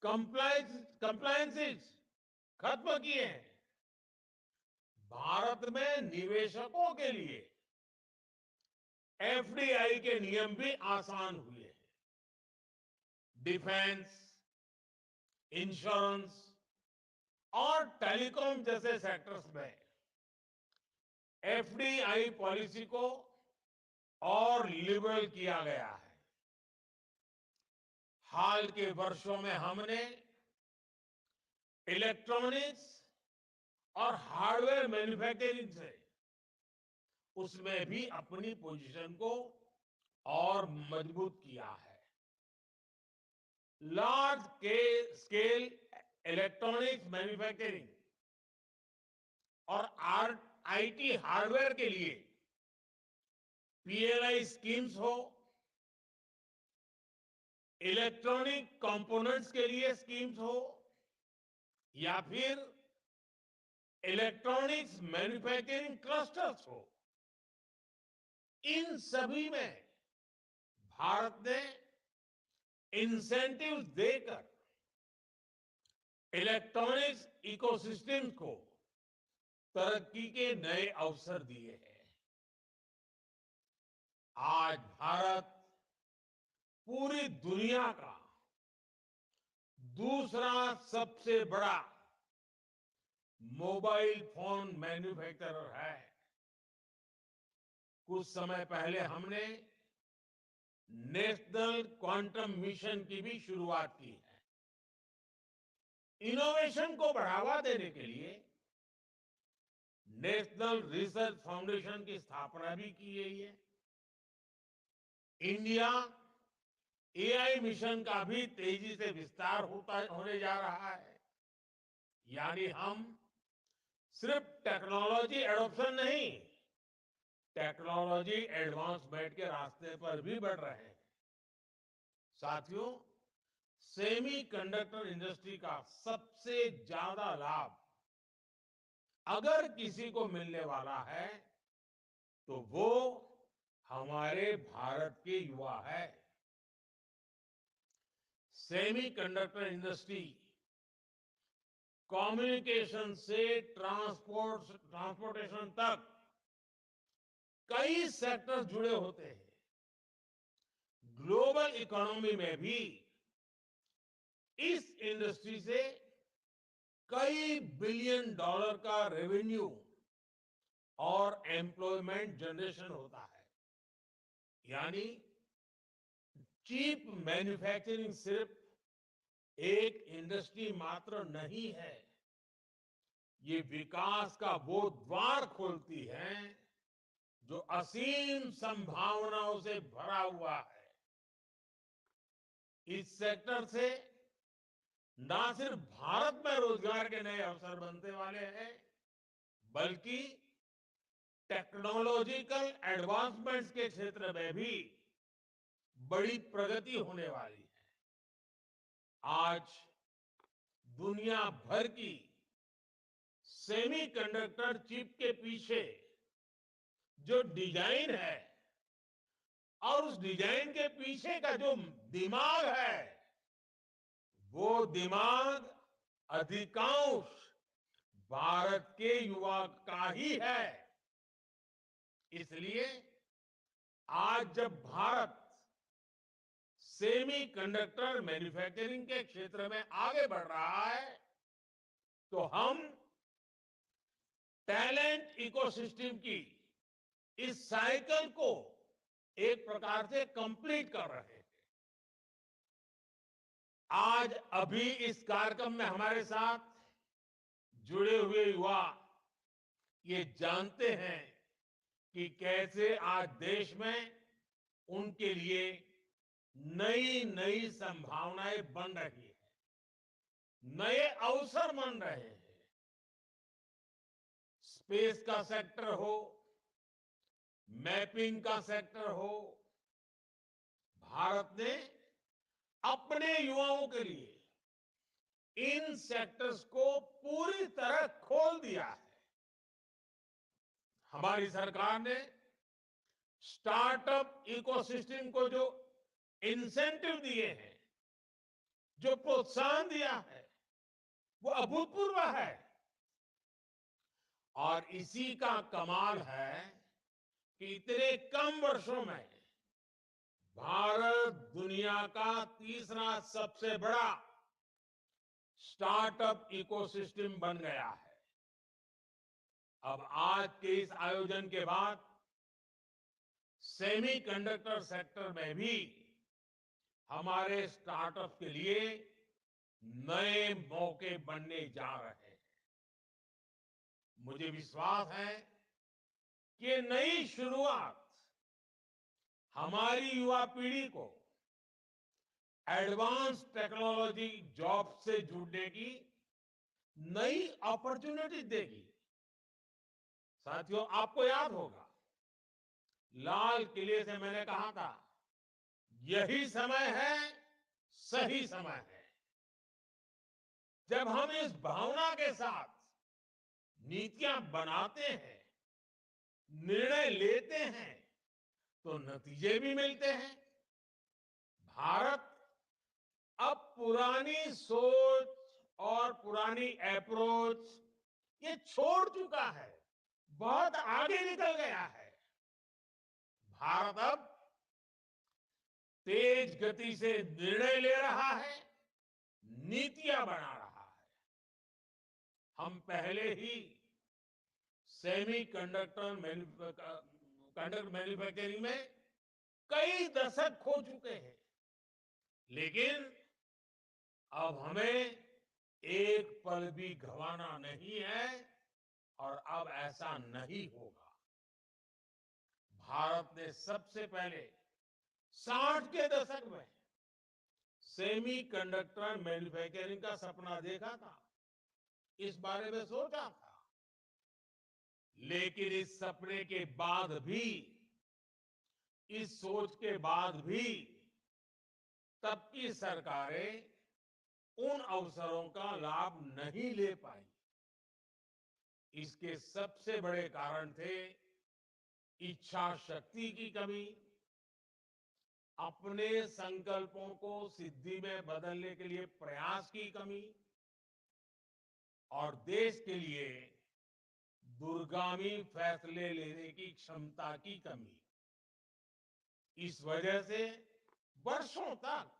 S13: कंप्लायंसेस खत्म किए हैं। भारत में निवेशकों के लिए एफडीआई के नियम भी आसान हुए हैं। डिफेंस, इंश्योरेंस और टेलीकॉम जैसे सेक्टर्स में एफडीआई पॉलिसी को और लिबरल किया गया है। हाल के वर्षों में हमने इलेक्ट्रॉनिक्स और हार्डवेयर मैन्युफैक्चरिंग से उसमें भी अपनी पोजीशन को और मजबूत किया है। लार्ज स्केल इलेक्ट्रॉनिक्स मैन्युफैक्चरिंग और आईटी हार्डवेयर के लिए पीएलआई स्कीम्स हो, इलेक्ट्रॉनिक कंपोनेंट्स के लिए स्कीम्स हो, या फिर इलेक्ट्रॉनिक्स मैन्युफैक्चरिंग क्लस्टर्स हो, इन सभी में भारत ने इंसेंटिव्स देकर इलेक्ट्रॉनिक्स इकोसिस्टम को तरक्की के नए अवसर दिए हैं। आज भारत पूरी दुनिया का दूसरा सबसे बड़ा मोबाइल फोन मैन्युफैक्चरर है। कुछ समय पहले हमने नेशनल क्वांटम मिशन की भी शुरुआत की है। इनोवेशन को बढ़ावा देने के लिए नेशनल रिसर्च फाउंडेशन की स्थापना भी की गई है। इंडिया एआई मिशन का भी तेजी से विस्तार होने जा रहा है। यानी हम सिर्फ टेक्नोलॉजी एडॉप्शन नहीं, टेक्नोलॉजी एडवांसमेंट के रास्ते पर भी बढ़ रहे हैं। साथियों, सेमीकंडक्टर इंडस्ट्री का सबसे ज्यादा लाभ अगर किसी को मिलने वाला है तो वो हमारे भारत के युवा है। सेमीकंडक्टर इंडस्ट्री कम्युनिकेशन से ट्रांसपोर्टेशन तक कई सेक्टर्स जुड़े होते हैं। ग्लोबल इकोनॉमी में भी इस इंडस्ट्री से कई बिलियन डॉलर का रेवेन्यू और एम्प्लॉयमेंट जनरेशन होता है। यानी चीप मैन्युफैक्चरिंग सिर्फ एक इंडस्ट्री मात्र नहीं है, ये विकास का वो द्वार खोलती है जो असीम संभावनाओं से भरा हुआ है। इस सेक्टर से ना सिर्फ भारत में रोजगार के नए अवसर बनने वाले हैं, बल्कि टेक्नोलॉजिकल एडवांसमेंट्स के क्षेत्र में भी बड़ी प्रगति होने वाली है। आज दुनिया भर की सेमीकंडक्टर चिप के पीछे जो डिजाइन है और उस डिजाइन के पीछे का जो दिमाग है, वो दिमाग अधिकांश भारत के युवा का ही है। इसलिए आज जब भारत सेमीकंडक्टर मैन्युफैक्चरिंग के क्षेत्र में आगे बढ़ रहा है, तो हम टैलेंट इकोसिस्टम की इस साइकिल को एक प्रकार से कंप्लीट कर रहे हैं। आज अभी इस कार्यक्रम में हमारे साथ जुड़े हुए युवा ये जानते हैं कि कैसे आज देश में उनके लिए नई नई संभावनाएं बन रही है, नए अवसर बन रहे हैं। स्पेस का सेक्टर हो, मैपिंग का सेक्टर हो, भारत ने अपने युवाओं के लिए इन सेक्टर्स को पूरी तरह खोल दिया है। हमारी सरकार ने स्टार्टअप इकोसिस्टम को जो इंसेंटिव दिए हैं, जो प्रोत्साहन दिया है, वो अभूतपूर्व है। और इसी का कमाल है कि इतने कम वर्षों में भारत दुनिया का तीसरा सबसे बड़ा स्टार्टअप इकोसिस्टम बन गया है। अब आज के इस आयोजन के बाद सेमीकंडक्टर सेक्टर में भी हमारे स्टार्टअप के लिए नए मौके बनने जा रहे हैं। मुझे विश्वास है कि ये नई शुरुआत हमारी युवा पीढ़ी को एडवांस टेक्नोलॉजी जॉब से जुड़ने की नई अपॉर्चुनिटी देगी। साथियों, आपको याद होगा लाल किले से मैंने कहा था, यही समय है, सही समय है। जब हम इस भावना के साथ नीतियां बनाते हैं, निर्णय लेते हैं, तो नतीजे भी मिलते हैं। भारत अब पुरानी सोच और पुरानी अप्रोच ये छोड़ चुका है, बहुत आगे निकल गया है। भारत अब तेज गति से निर्णय ले रहा है, नीतियां बना रहा है। हम पहले ही सेमीकंडक्टर मैन्युफैक्चरिंग में कई दशक खो चुके हैं, लेकिन अब हमें एक पल भी गंवाना नहीं है और अब ऐसा नहीं होगा। भारत ने सबसे पहले 60 के दशक में सेमीकंडक्टर मैन्युफैक्चरिंग का सपना देखा था, इस बारे में सोचा था। लेकिन इस सपने के बाद भी, इस सोच के बाद भी तब की सरकारें उन अवसरों का लाभ नहीं ले पाई। इसके सबसे बड़े कारण थे इच्छा शक्ति की कमी, अपने संकल्पों को सिद्धि में बदलने के लिए प्रयास की कमी और देश के लिए दूरगामी फैसले लेने की क्षमता की कमी। इस वजह से वर्षों तक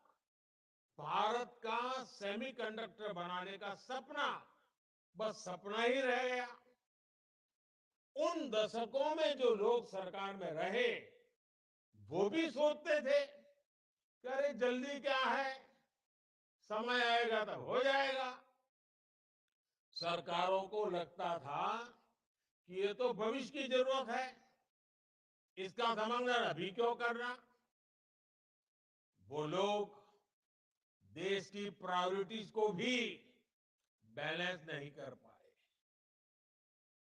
S13: भारत का सेमीकंडक्टर बनाने का सपना बस सपना ही रह गया। उन दशकों में जो लोग सरकार में रहे, वो भी सोचते थे कि अरे जल्दी क्या है, समय आएगा तब हो जाएगा। सरकारों को लगता था कि ये तो भविष्य की जरूरत है, इसका समाधान अभी क्यों करना। वो लोग देश की प्रायोरिटीज को भी बैलेंस नहीं कर पाए,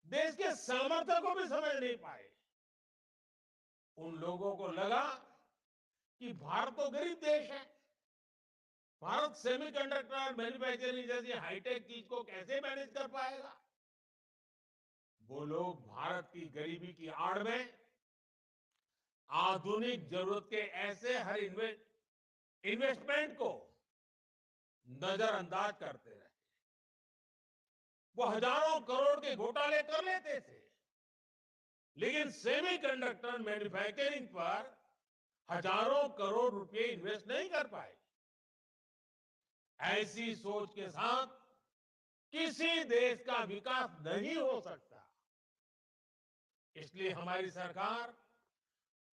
S13: देश के सामर्थ्य को भी समझ नहीं पाए। उन लोगों को लगा कि भारत तो गरीब देश है, भारत सेमीकंडक्टर मैन्युफैक्चरिंग जैसी हाईटेक चीज को कैसे मैनेज कर पाएगा। वो लोग भारत की गरीबी की आड़ में आधुनिक जरूरत के ऐसे हर इन्वेस्टमेंट को नजरअंदाज करते रहे। वो हजारों करोड़ के घोटाले कर लेते थे, लेकिन सेमीकंडक्टर मैन्युफैक्चरिंग पर हजारों करोड़ रुपए इन्वेस्ट नहीं कर पाए। ऐसी सोच के साथ किसी देश का विकास नहीं हो सकता। इसलिए हमारी सरकार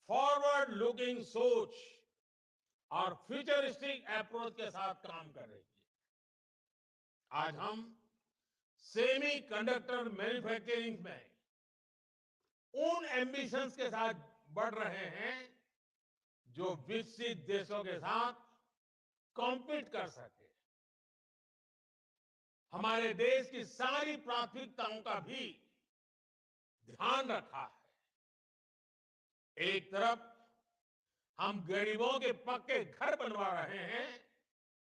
S13: फॉरवर्ड लुकिंग सोच और फ्यूचरिस्टिक अप्रोच के साथ काम कर रही है। आज हम सेमीकंडक्टर मैन्युफैक्चरिंग में उन एम्बिशंस के साथ बढ़ रहे हैं जो विकसित देशों के साथ कॉम्पीट कर सके। हमारे देश की सारी प्राथमिकताओं का भी ध्यान रखा है। एक तरफ हम गरीबों के पक्के घर बनवा रहे हैं,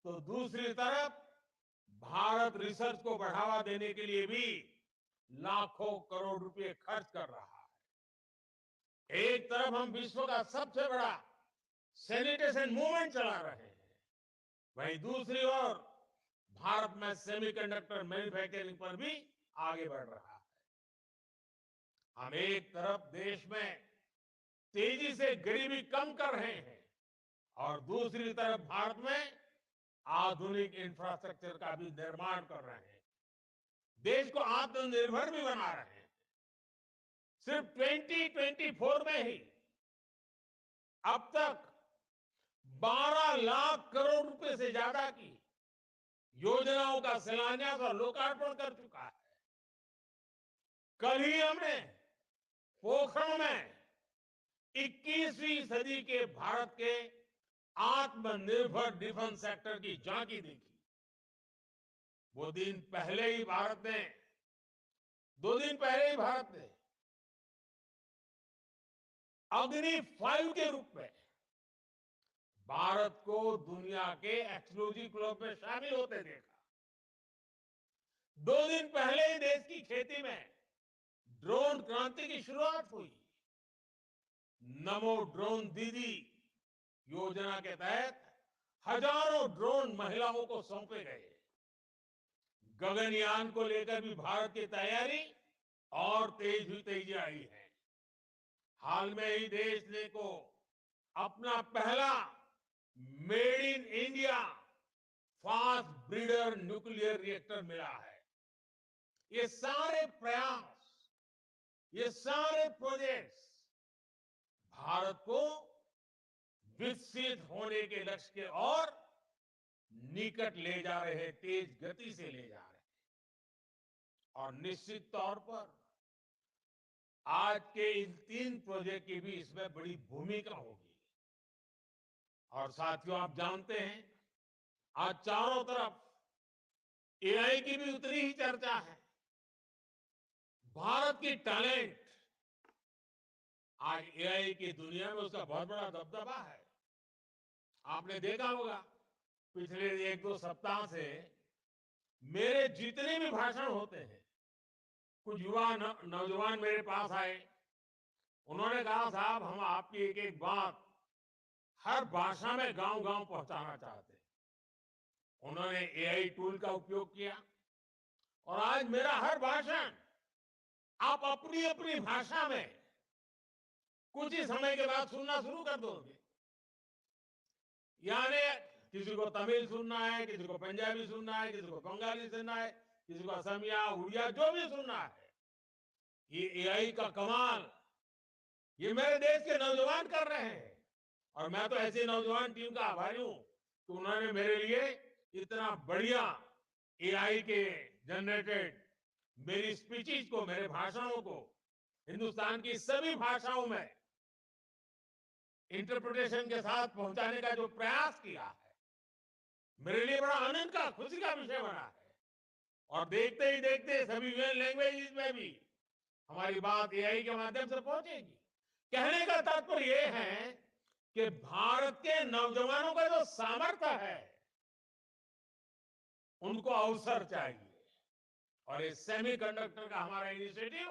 S13: तो दूसरी तरफ भारत रिसर्च को बढ़ावा देने के लिए भी लाखों करोड़ रुपए खर्च कर रहा है। एक तरफ हम विश्व का सबसे बड़ा सैनिटेशन मूवमेंट चला रहे हैं, वहीं दूसरी ओर भारत में सेमीकंडक्टर मैन्युफैक्चरिंग पर भी आगे बढ़ रहा है। हम एक तरफ देश में तेजी से गरीबी कम कर रहे हैं और दूसरी तरफ भारत में आधुनिक इंफ्रास्ट्रक्चर का भी निर्माण कर रहे हैं। देश को आत्मनिर्भर भी बना रहे हैं। सिर्फ 2024 में ही अब तक 12 लाख करोड़ रुपए से ज्यादा की योजनाओं का शिलान्यास और लोकार्पण कर चुका है। कल ही हमने पोखरण में 21वीं सदी के भारत के आत्मनिर्भर डिफेंस सेक्टर की झांकी देखी। वो दिन पहले ही भारत ने 2 दिन पहले ही भारत ने अग्नि 5 के रूप में भारत को दुनिया के एक्सक्लूसिव क्लब में शामिल होते देखा। 2 दिन पहले ही देश की खेती में ड्रोन क्रांति की शुरुआत हुई। नमो ड्रोन दीदी योजना के तहत हजारों ड्रोन महिलाओं को सौंपे गए। गगनयान को लेकर भी भारत की तैयारी और तेजी आई है। हाल में ही देश ने को अपना पहला made in India fast breeder nuclear reactor मिला है। ये सारे प्रयास, ये सारे प्रोजेक्ट्स भारत को विकसित होने के लक्ष्य के और निकट ले जा रहे हैं, तेज गति से ले जा रहे हैं। और निश्चित तौर पर आज के इन 3 प्रोजेक्ट की भी इसमें बड़ी भूमिका होगी। और साथियों, आप जानते हैं आज चारों तरफ एआई की भी उतनी ही चर्चा है। भारत की टैलेंट आज एआई की दुनिया में उसका बहुत बड़ा दबदबा है। आपने देखा होगा पिछले 1-2 सप्ताह से मेरे जितने भी भाषण होते हैं, कुछ युवा नौजवान मेरे पास आए। उन्होंने कहा, साहब हम आपकी एक एक बात हर भाषा में गांव-गांव पहुंचाना चाहते हैं। उन्होंने एआई टूल का उपयोग किया और आज मेरा हर भाषण आप अपनी अपनी भाषा में कुछ ही समय के बाद सुनना शुरू कर दोगे। यानी किसी को तमिल सुनना है, किसी को पंजाबी सुनना है, किसी को बंगाली सुनना है, किसी को असमिया, उड़िया, जो भी सुनना है, ये एआई का कमाल ये मेरे देश के नौजवान कर रहे हैं। और मैं तो ऐसी नौजवान टीम का आभारी हूं कि उन्होंने मेरे लिए इतना बढ़िया एआई के जनरेटेड मेरी स्पीचेस को, मेरे भाषणों को हिंदुस्तान की सभी भाषाओं में इंटरप्रिटेशन के साथ पहुंचाने का जो प्रयास किया है, मेरे लिए बड़ा आनंद का, खुशी का विषय बना है। और देखते ही देखते सभी लैंग्वेजेस में भी हमारी बात एआई के माध्यम से पहुंचेगी। कहने का तात्पर्य यह है कि भारत के नौजवानों का जो सामर्थ्य है, उनको अवसर चाहिए। और ये सेमीकंडक्टर का हमारा इनिशिएटिव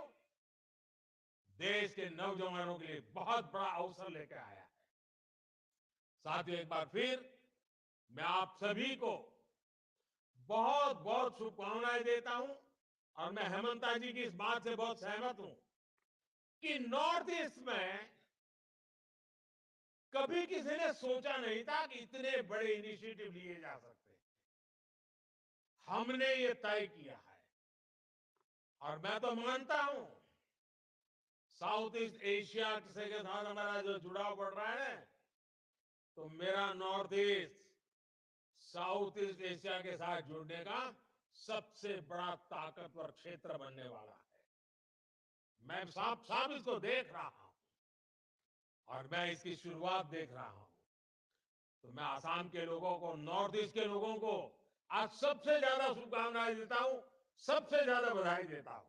S13: देश के नौजवानों के लिए बहुत बड़ा अवसर लेकर आया है। साथियों, एक बार फिर मैं आप सभी को बहुत बहुत शुभकामनाएं देता हूं। और मैं हेमंता जी की इस बात से बहुत सहमत हूं कि नॉर्थ ईस्ट में कभी किसी ने सोचा नहीं था कि इतने बड़े इनिशिएटिव लिए जा सकते हैं। हमने ये तय किया है और मैं तो मानता हूं साउथ ईस्ट एशिया से के साथ हमारा जो जुड़ाव बढ़ रहा है, तो मेरा north east south east Asia के साथ जुड़ने का सबसे बड़ा ताकतवर क्षेत्र बनने वाला है। मैं साफ साफ इसको देख रहा हूं और मैं इसकी शुरुआत देख रहा हूं। तो मैं आसाम के लोगों को, नॉर्थ ईस्ट के लोगों को आज सबसे ज्यादा शुभकामनाएं देता हूं, सबसे ज्यादा बधाई देता हूं।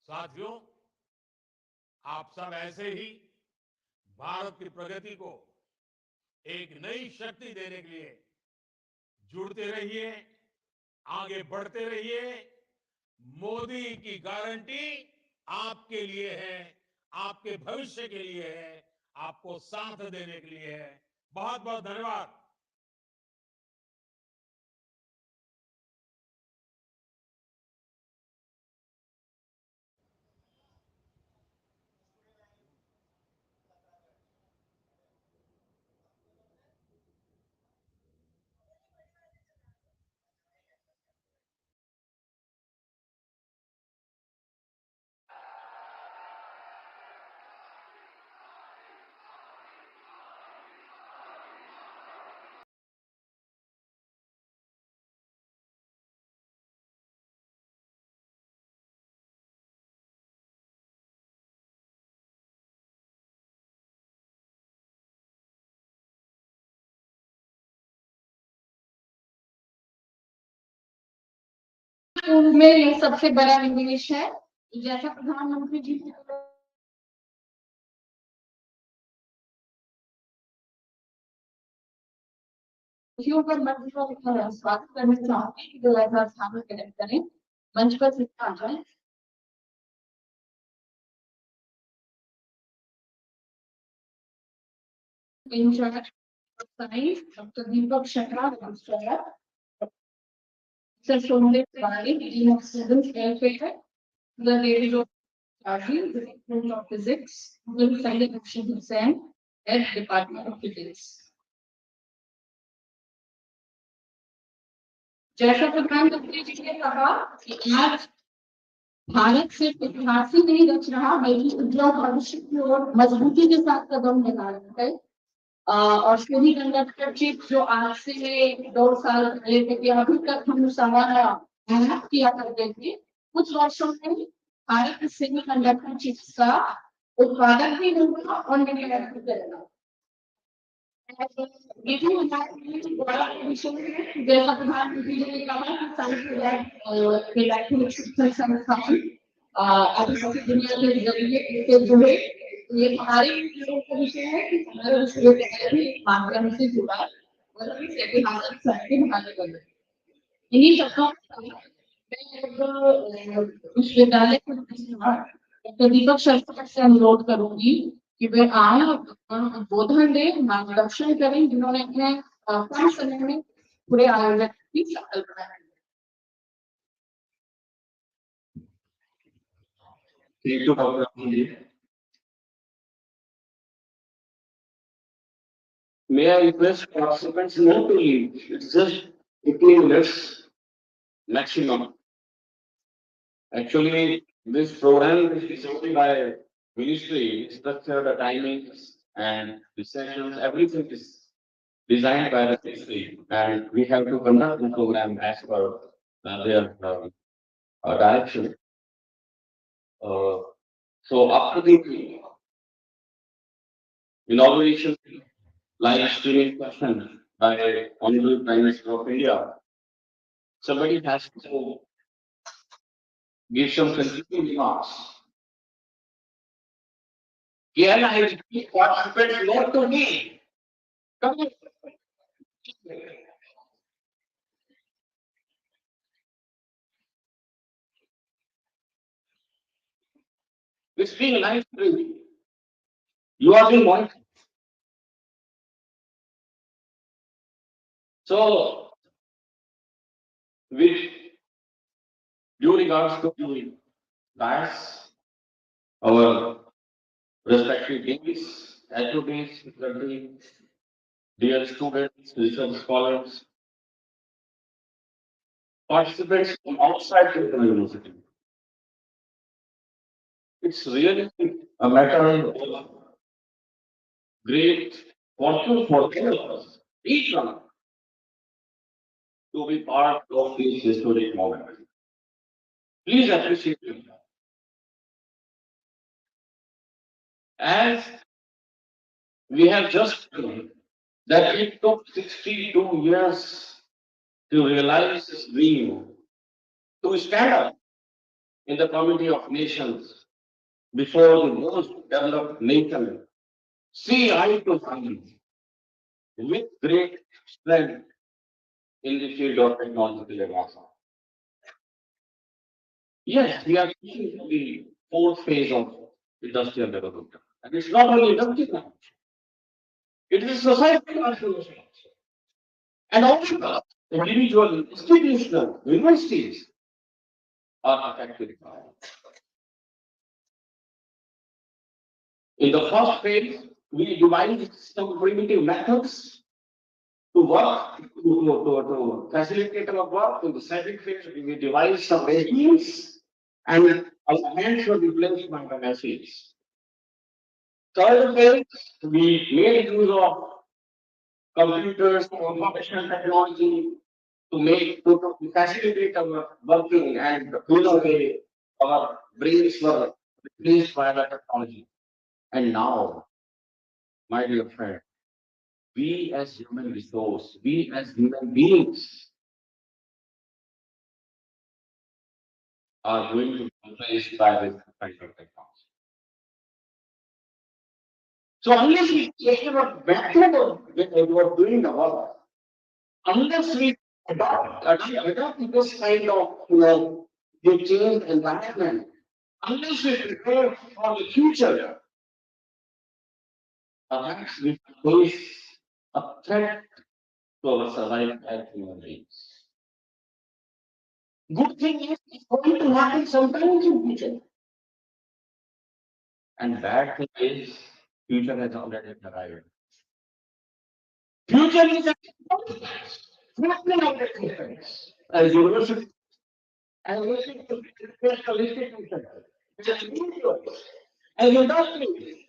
S13: साथियों, आप सब ऐसे ही भारत की प्रगति को एक नई शक्ति देने के लिए जुड़ते रहिए, आगे बढ़ते रहिए। मोदी की गारंटी आपके लिए है, आपके भविष्य के लिए है, आपको साथ देने के लिए है। बहुत बहुत धन्यवाद।
S2: पूर्व में ये सबसे बड़ा निवेश है। जैसा प्रधानमंत्री जी ने खुशियों पर मंच पर स्वागत करना चाहूंगी कि 2000 में कनेक्ट करें, मंच पर सिर्फ आ जाए। In charge science doctor Deepak Sharma, Sir Somdev Tiwari, Dean of Students Welfare, the ladies of Charging, the Department of Physics, will send an action Hussain, Head Department of Physics. जैसा प्रधानमंत्री जी ने कहा कि आज भारत सिर्फ इतिहास ही नहीं रच रहा बल्कि उज्जवल भविष्य की ओर मजबूती के साथ कदम बढ़ा रहा है। और सेमी कंडक्टर चिप जो आज से 2 साल पहले थे कि अभी तक हम मेहनत किया करते थे, कुछ वर्षों में भारत सेमी कंडक्टर चिप्स का उत्पादन भी होगा और निर्यात भी करेगा। ये भी हमारे बड़ा विषय है। जैसा प्रधानमंत्री जी ने कहा कि साइंस इलेक्ट्रॉनिक्स संस्थान अभी दुनिया के जरिए इससे जुड़े, ये हमारे विषय है कि हमारे विश्वविद्यालय के माध्यम से जुड़ा और इस ऐतिहासिक सत्य बनाने का इन्हीं शब्दों मैं विश्वविद्यालय के डॉक्टर दीपक शर्मा से अनुरोध करूंगी कि वे आए और उद्बोधन दें, मार्गदर्शन करें, जिन्होंने अपने कम समय में पूरे आयोजन की संकल्पना की।
S1: Thank you, Dr. Amanji. May I request participants not to leave? It's just 15 minutes maximum. Actually, this program is designed by ministry, structure, the timings and the sessions, everything is designed by the ministry, and we have to conduct the program as per their direction. So after the inauguration live streaming session by Honorable Prime Minister of India, somebody has to give some concluding remarks. Can I repeat participants not to me? Come on. It's being live streaming. You are being monitored. So, with due regards to the bias, our respective deans, HODs, faculty, dear students, research scholars, participants from outside the university. It's really a matter of great fortune for all of us, each one, to be part of this historic moment. Please appreciate it. As we have just seen that it took 62 years to realize this dream, to stand up in the Committee of Nations before the most developed nation, see eye to eye with great strength in the field of technological advancement. Yes, we are seeing the fourth phase of industrial development. And it's not only industrial, it is society transformation. And also individual, institutional, universities are affected by it. In the first phase, we devised some primitive methods to work, to facilitate our work. In the second phase, we devised some regimes and our hands were replaced by the machines. Third phase, we made use of computers, information technology to make, to facilitate our working and our brains were replaced by the technology. And now, my dear friend, we as human resource, we as human beings are going to be replaced by this kind of technology. So unless we take our method of doing the work, unless we adopt this kind of the changed environment, unless we prepare for the future, perhaps we face a threat to our survival as human beings. Good thing is it's going to happen sometimes in future. And bad thing is future has already arrived. Future is happening already. As university, as institutions, as individuals, as industries,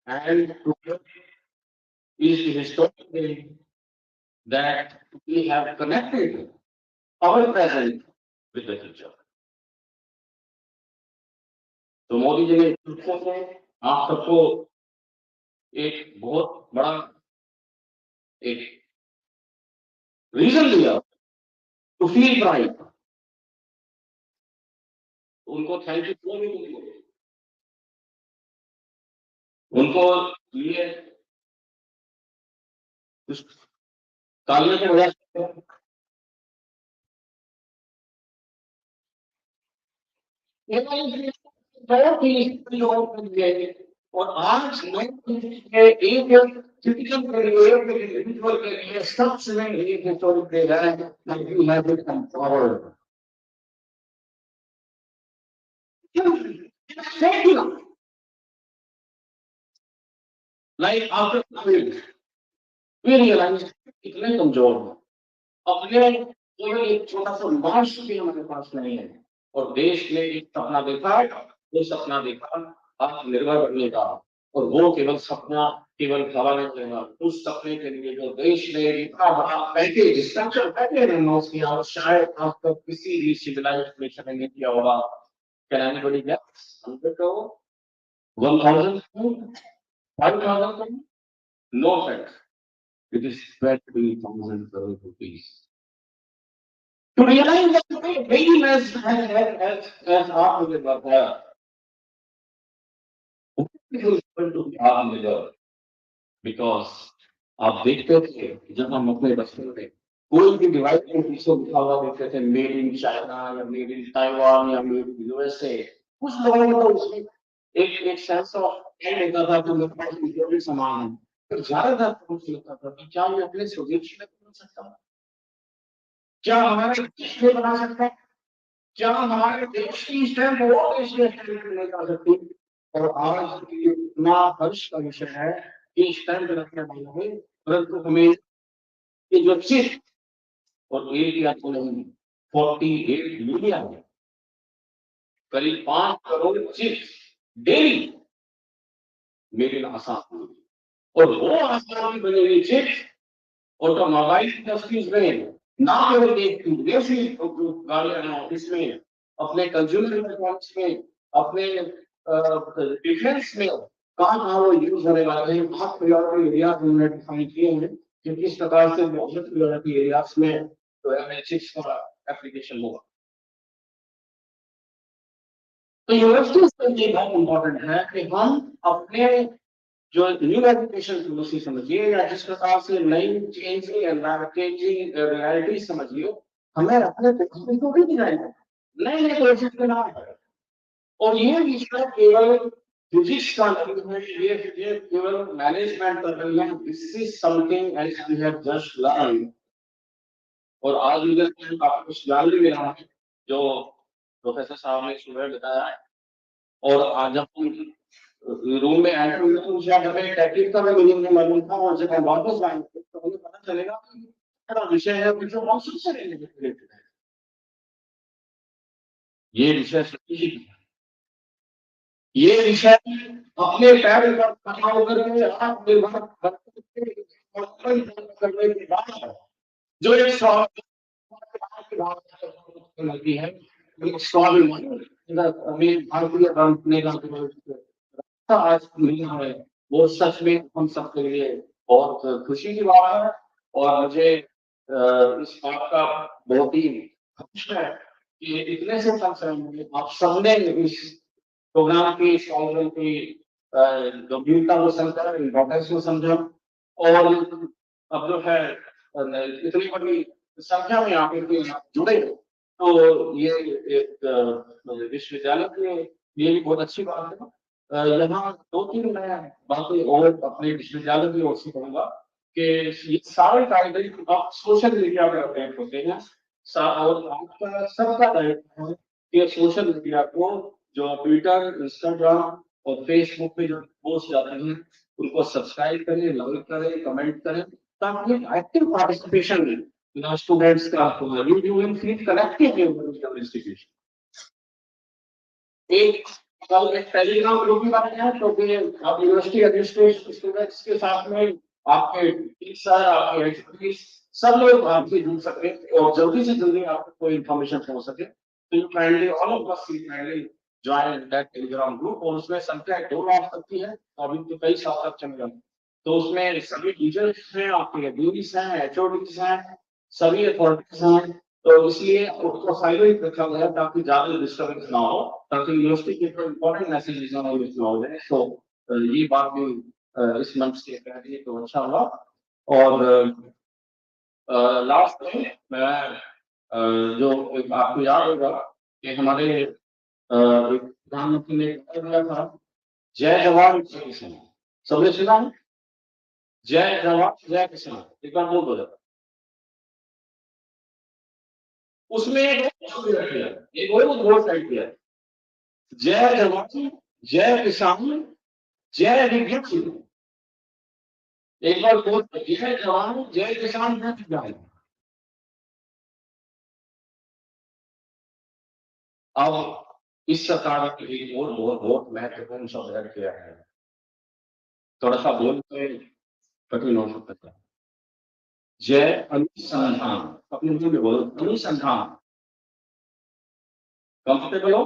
S1: and today is the historic day that we have connected our present with the future. तो मोदी जी ने शिक्षा से आप सबको एक बहुत बड़ा एक रीजन दिया टू फील प्राइड. उनको थैंक यू क्यों नहीं बोलेंगे? उनको ये कुछ तालियों के वजह से बहुत ही लोगों के लिए और आज नए एक सिटीजन के लिए एक इंडिविजुअल के लिए सबसे एक हिस्टोरिक डे है that you have become power. Like after COVID, we realized कितने कमजोर हैं. अपने केवल एक छोटा सा मार्श भी हमारे पास नहीं है और देश ने एक सपना देखा, वो सपना देखा आत्मनिर्भर बनने का और वो केवल सपना केवल हवा नहीं रहेगा. उस सपने के लिए जो देश ने इतना बड़ा पैकेज स्ट्रक्चर पैकेज अनाउंस किया और शायद आज तक किसी भी सिविलाइज्ड नेशन ने नहीं किया होगा. Can anybody guess? 100 crore? 1,000 crore? 5,000 crore? No, friends. It is 20,000 crore rupees. To realize that the dream as Aatmanirbhar है, it is going to be Aatmanirbhar. Because आप देखते थे जब हम अपने बचपन में कोई भी डिवाइस में पीछे लिखा हुआ देखते थे मेड इन चाइना या मेड इन ताइवान या मेड इन यूएसए, कुछ लोगों को उसमें एक सेंस ऑफ लेता था कि मेरे पास इंपोर्टेड सामान है. तो ज्यादातर सोच लेता था कि क्या मैं अपने स्वदेश में बना सकता हूँ, क्या हमारे देश में बना सकता है, क्या हमारे देश की स्टैंप और देश में स्टैंप नहीं कर सकती. और आज इतना हर्ष का विषय है कि स्टैंप रखने वाले हैं, परंतु हमें ये जो चिप और एरिया तो नहीं 48 मिलियन करीब 5 crore chips daily made in Assam. और वो आसाम की बनी हुई चिप्स ऑटोमोबाइल इंडस्ट्रीज में ना केवल एक विदेशी गाड़ियां इसमें अपने कंज्यूमर इलेक्ट्रॉनिक्स में अपने डिफेंस में कहाँ वो यूज होने वाले हैं, बहुत प्रायोरिटी एरिया उन्होंने डिफाइन किए हैं कि किस प्रकार से बहुत प्रायोरिटी एरियाज में जो है चिप्स का एप्लीकेशन होगा। तो यूनिवर्सिटीज के लिए बहुत इंपॉर्टेंट है कि हम अपने जो न्यू एजुकेशन पॉलिसी समझिए या जिस प्रकार से नई चेंजिंग एनवायरमेंटल रियलिटी समझिए, हमें अपने कोर्सेज को भी डिजाइन करना नए नए कोर्सेज के नाम पर। और ये विषय केवल फिजिक्स का नहीं है, ये केवल मैनेजमेंट का नहीं है, this is something as we have just learn. और आज मुझे काफी कुछ जान भी मिला है जो प्रोफेसर साहब ने सुबह बताया है। और आज जब हम रूम में एंटर हुए तो शायद हमें टेक्निक का भी मीनिंग मालूम था, और जब हम वापस आएंगे तो हमें पता चलेगा कि क्या विषय है जो मौसम से रिलेटेड है। ये विषय strategic है। ये विषय अपने पैर पर खड़ा होकर के आत्मनिर्भर करने की बात है, जो एक स्वाभिमानी है, एक स्वाभिमानी हमें भारतीय बनने का आज मिला है, वो सच में हम सबके लिए बहुत खुशी की बात है। और मुझे इस बात का बहुत ही खुश है कि इतने से संख्या में आप सबने इस प्रोग्राम की इस कार्यक्रम की गंभीरता को समझा, इम्पोर्टेंस को समझा। और अब जो है इतनी बड़ी संख्या में आके जुड़े, तो ये एक विश्वविद्यालय के लिए भी बहुत अच्छी बात है। यहाँ दो तीन मैं बातें और अपने विश्वविद्यालय की ओर से कहूँगा कि ये सारे कार्यक्रम अब सोशल मीडिया पर अपडेट होते हैं, और आपका सबका दायित्व है कि सोशल मीडिया को जो ट्विटर, इंस्टाग्राम और फेसबुक पे जो पोस्ट जाते हैं उनको सब्सक्राइब करें, लाइक करें, कमेंट करें, ताकि एक्टिव पार्टिसिपेशन स्टूडेंट्स का you will feel connected with your institution. एक टेलीग्राम ग्रुप भी बनाया है, तो कि आप यूनिवर्सिटी एडमिनिस्ट्रेशन स्टूडेंट्स के साथ में आपके टीचर, आपके एजुकेटर्स सब लोग आपसे जुड़ सके और जल्दी से जल्दी आपको कोई इन्फॉर्मेशन हो सके। तो you kindly all of us kindly join that Telegram group, और उसमें संख्या 2 लाख तक की है, अभी तो कई साल तक चलेगा। तो उसमें सभी टीचर्स हैं, आपके डीन्स हैं, एचओडीज हैं, सभी अथॉरिटीज हैं। तो इसलिए उसको साइलेंट रखा गया ताकि ज्यादा डिस्टर्बेंस ना हो, ताकि यूनिवर्सिटी के जो इम्पोर्टेंट मैसेजेस हैं वो मिस ना हो जाए। तो ये बात भी इस मंच से कह दी तो अच्छा हुआ। और लास्ट में मैं जो आपको याद होगा कि हमारे प्रधानमंत्री ने कहा था, जय जवान जय किसान। सबने सुना है जय जवान जय किसान? एक बार बोल दो। उसमें एक और साइड किया, जय जवान जय किसान जय विज्ञान। एक बार बोल, जय जवान जय किसान जय विज्ञान। अब इस सरकार के लिए और बहुत महत्वपूर्ण शब्द ऐड किया है, थोड़ा सा बोलते कठिन हो सकता है। जय अनुसंधान, अपने मुंह में बोलो अनुसंधान। कंफर्टेबल हो?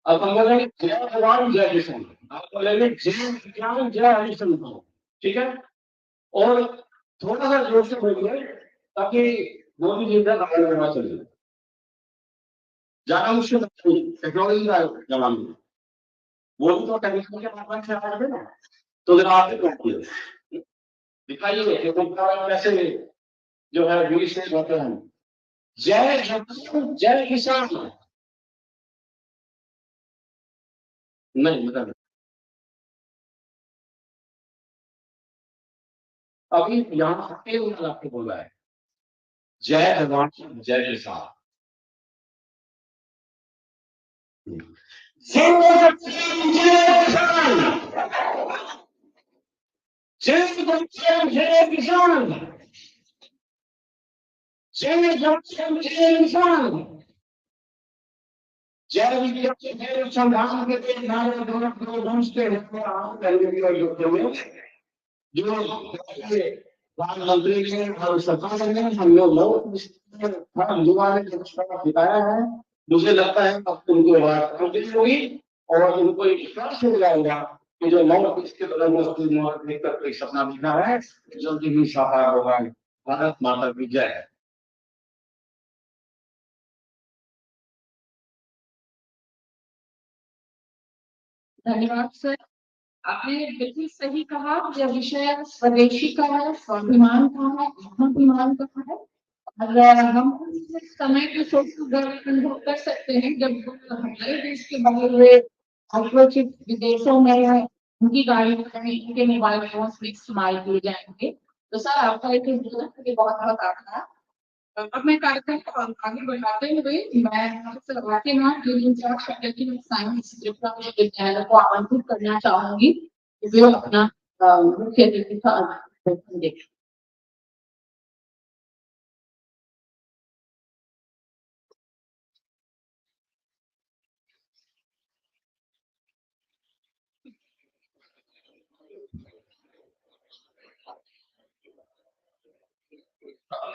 S1: अब हम बोलेंगे जय जवान जय किसान, आप बोलेंगे जय विज्ञान जय अनुसंधान, ठीक है? और थोड़ा सा जोर से बोलिए ताकि मोदी जी का काम चले। ज्यादा मुश्किल टेक्नोलॉजी का जमाना, वो भी तो टेक्निकल के माध्यम से आ रहे ना। तो जरा आप दिखाइए कि कैसे जो है वीर से होते हैं। जय जवान जय किसान। नहीं मतलब अभी यहाँ आपको बोला है जय जवान जय किसान। जय जवान जय किसान, जय जवान जय किसान, जय विज्ञान जय अनुसंधान के जो प्रधानमंत्री ने और सरकार ने हम लोग युवा ने बताया है। मुझे लगता है अब उनको बात होगी और उनको एक विश्वास हो जाएगा कि जो लोग इसके बदल में अपनी मौत लेकर एक सपना लिखा है जल्दी ही साकार होगा। भारत माता की जय।
S2: धन्यवाद सर। आपने बिल्कुल सही कहा, यह विषय स्वदेशी का है, स्वाभिमान का है, आत्माभिमान का है। और हम उस समय के शोक को गर्व अनुभव कर सकते हैं जब हमारे देश के बाहर हुए आक्रोशित विदेशों में उनकी गाड़ी उनके मोबाइल फोन में इस्तेमाल किए जाएंगे। तो सर आपका एक बहुत बहुत आभार। अब मैं कार्यक्रम को आगे बढ़ाते हुए मैं फैकल्टी ऑफ साइंस त्रिपुरा विश्वविद्यालय को आमंत्रित करना चाहूंगी कि वे अपना मुख्य अतिथि का अभिभाषण दें।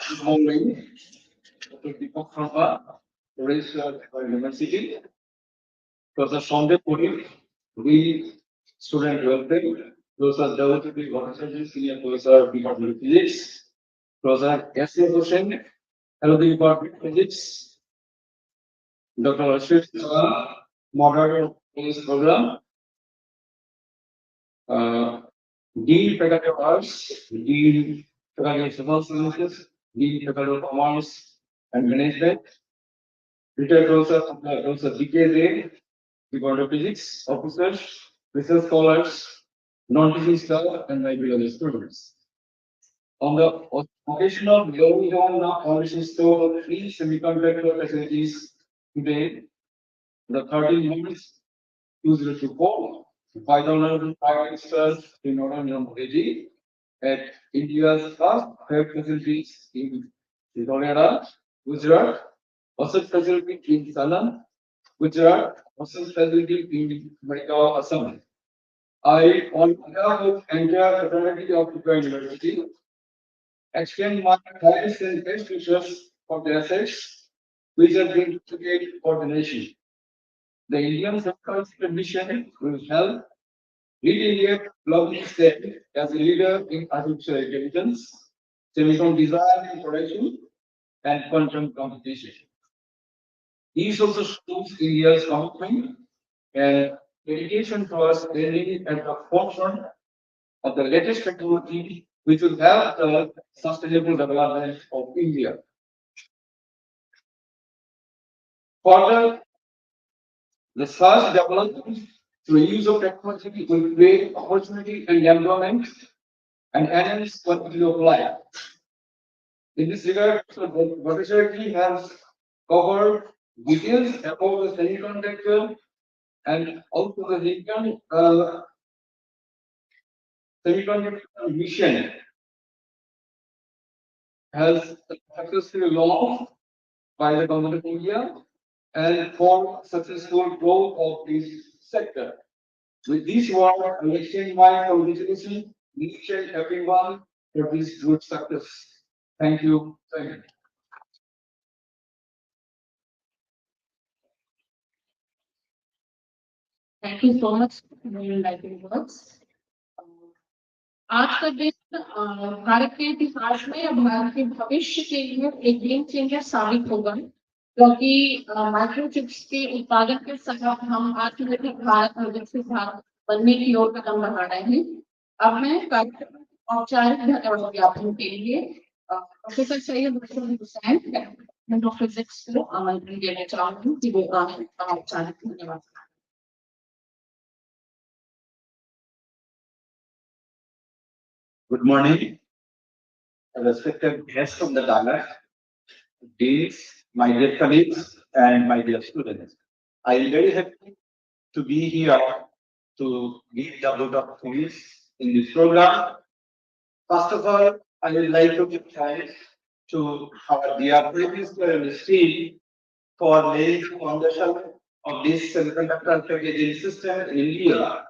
S1: Good morning, Dr. Deepak Khamba, Research University. Professor Sondek Puri, we student welfare. Professor Dawati Bharat, Senior Professor, Department of Physics. Professor S. A. Hussain, Hello Department of Physics. Dr. Rashid Salam, Moderator of this program. Dean Faculty of Arts, Dean Faculty of Civil Sciences, Dean Faculty of Commerce and Management. Retired Professor Techade, Department of Physics, officers, research scholars, non-teaching staff, and my beloved students. On the occasion of Global Foundation Store free semiconductor facilities today, the 13 months 2024, by the Honorable Prime Minister Sri Narendra Modi at India's first fab facilities in Noida, Gujarat, also facility in Salem, Gujarat, also facility in Marikau, Assam. I, on behalf of entire fraternity of Tripura University, extend my thanks and best wishes for the assets which have been created for the nation. The Indian Subculture Commission will help lead India globally stand as a leader in artificial intelligence, semicon design and production, and quantum computation. These also shows India's commitment and dedication towards staying at the forefront of the latest technology which will help the sustainable development of India. Further, the such development through use of technology will create opportunity and employment and enhance quality of life. In this regard, the research has covered details about the semiconductor and also the semiconductor mission has successfully launched by the government of India and for successful growth of this sector. With this word, I extend my congratulations to each and everyone for this good success. Thank you. Thank you.
S2: Thank you so much for your enlightening words. आज का दिन भारत के इतिहास में और भारत के भविष्य के लिए एक गेम चेंजर साबित होगा, क्योंकि माइक्रोचिप्स के उत्पादन के साथ हम आत्मनिर्भर भारत और विकसित भारत बनने की ओर कदम बढ़ा रहे हैं। अब मैं कार्यक्रम में औपचारिक धन्यवाद ज्ञापन के लिए professor Syed Hussain of physics को आमंत्रण देना चाहूंगी कि वो औपचारिक धन्यवाद।
S14: Good morning, respected guests of the dialogue, deans, my dear colleagues, and my dear students. I am very happy to be here to give the vote of thanks in this program. First of all, I would like to give thanks to our dear Prime Minister and his team for laying the foundation of this semiconductor packaging system in India.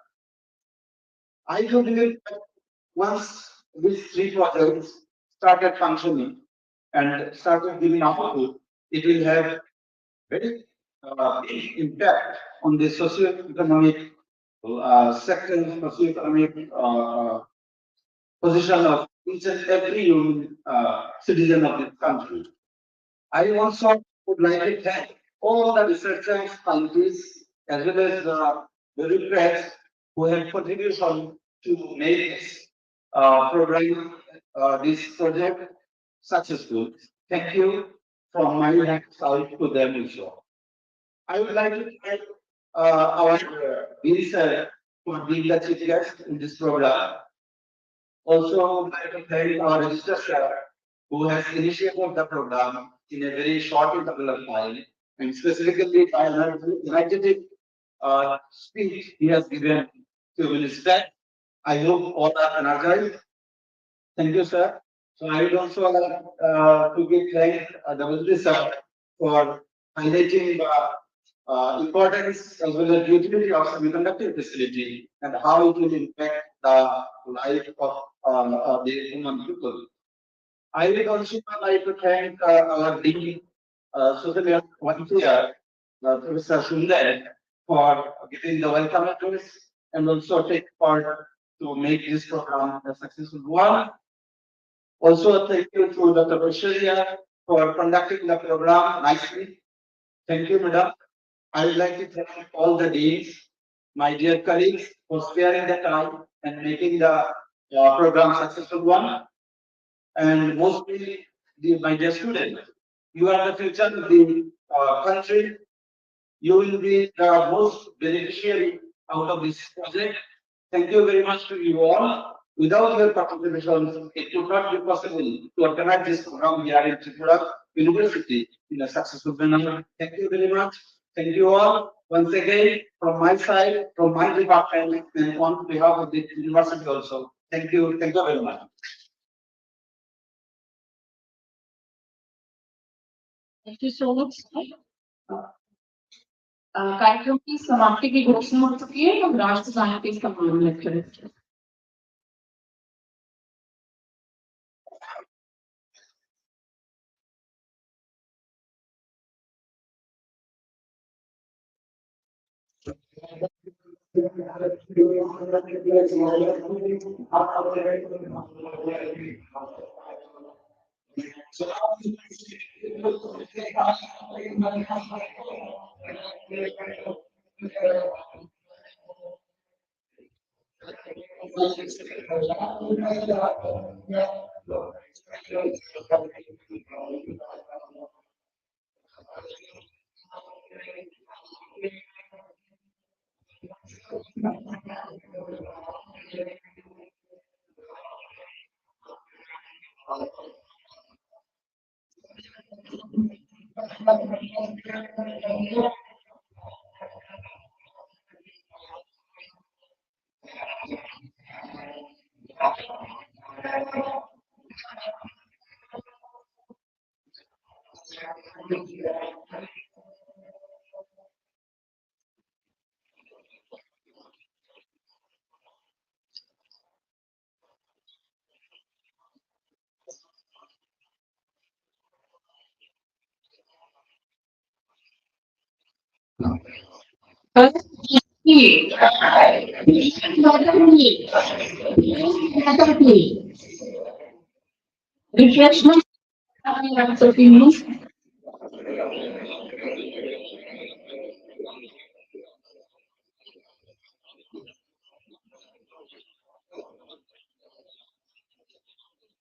S14: I do believe that once these three projects started functioning and started giving output, it will have very impact on the socio-economic sector, socio-economic position of each and every human citizen of this country. I also would like to thank all the researchers, scientists, as well as the bureaucrats who have contributed to make this program, this project successful. Thank you from my side to them also. I would like to thank our dean sir for being the chief guest in this program. Also, I would like to thank our registrar who has initiated the program in a very short interval of time, and specifically by an energetic speech he has given to Minister. I hope all are energized. Thank you, sir. So I would also like to give thanks the Minister sir for highlighting the importance as well as utility of semiconductor facility and how it will impact the life of the human people. I would also like to thank our Dean, Social Volunteer, Professor Sundar, for giving the welcome address and also take part to make this program a successful one. Also, thank you to Dr. Bashariya for conducting the program nicely. Thank you, Madam. I would like to thank all the deans, my dear colleagues, for sparing the time and making the program successful one. And mostly, my dear students, you are the future of the country. You will be the most beneficiary out of this project. Thank you very much to you all. Without your participation, it would not be possible to organize this program here in Tripura University in a successful manner. Thank you very much. Thank you all once again from my side, from my department, and on behalf of the university also. Thank you. Thank you very much.
S2: Thank you so much. कार्यक्रम की समाप्ति की घोषणा हो चुकी है और राष्ट्रगान पे इसका मामला करें Refreshment.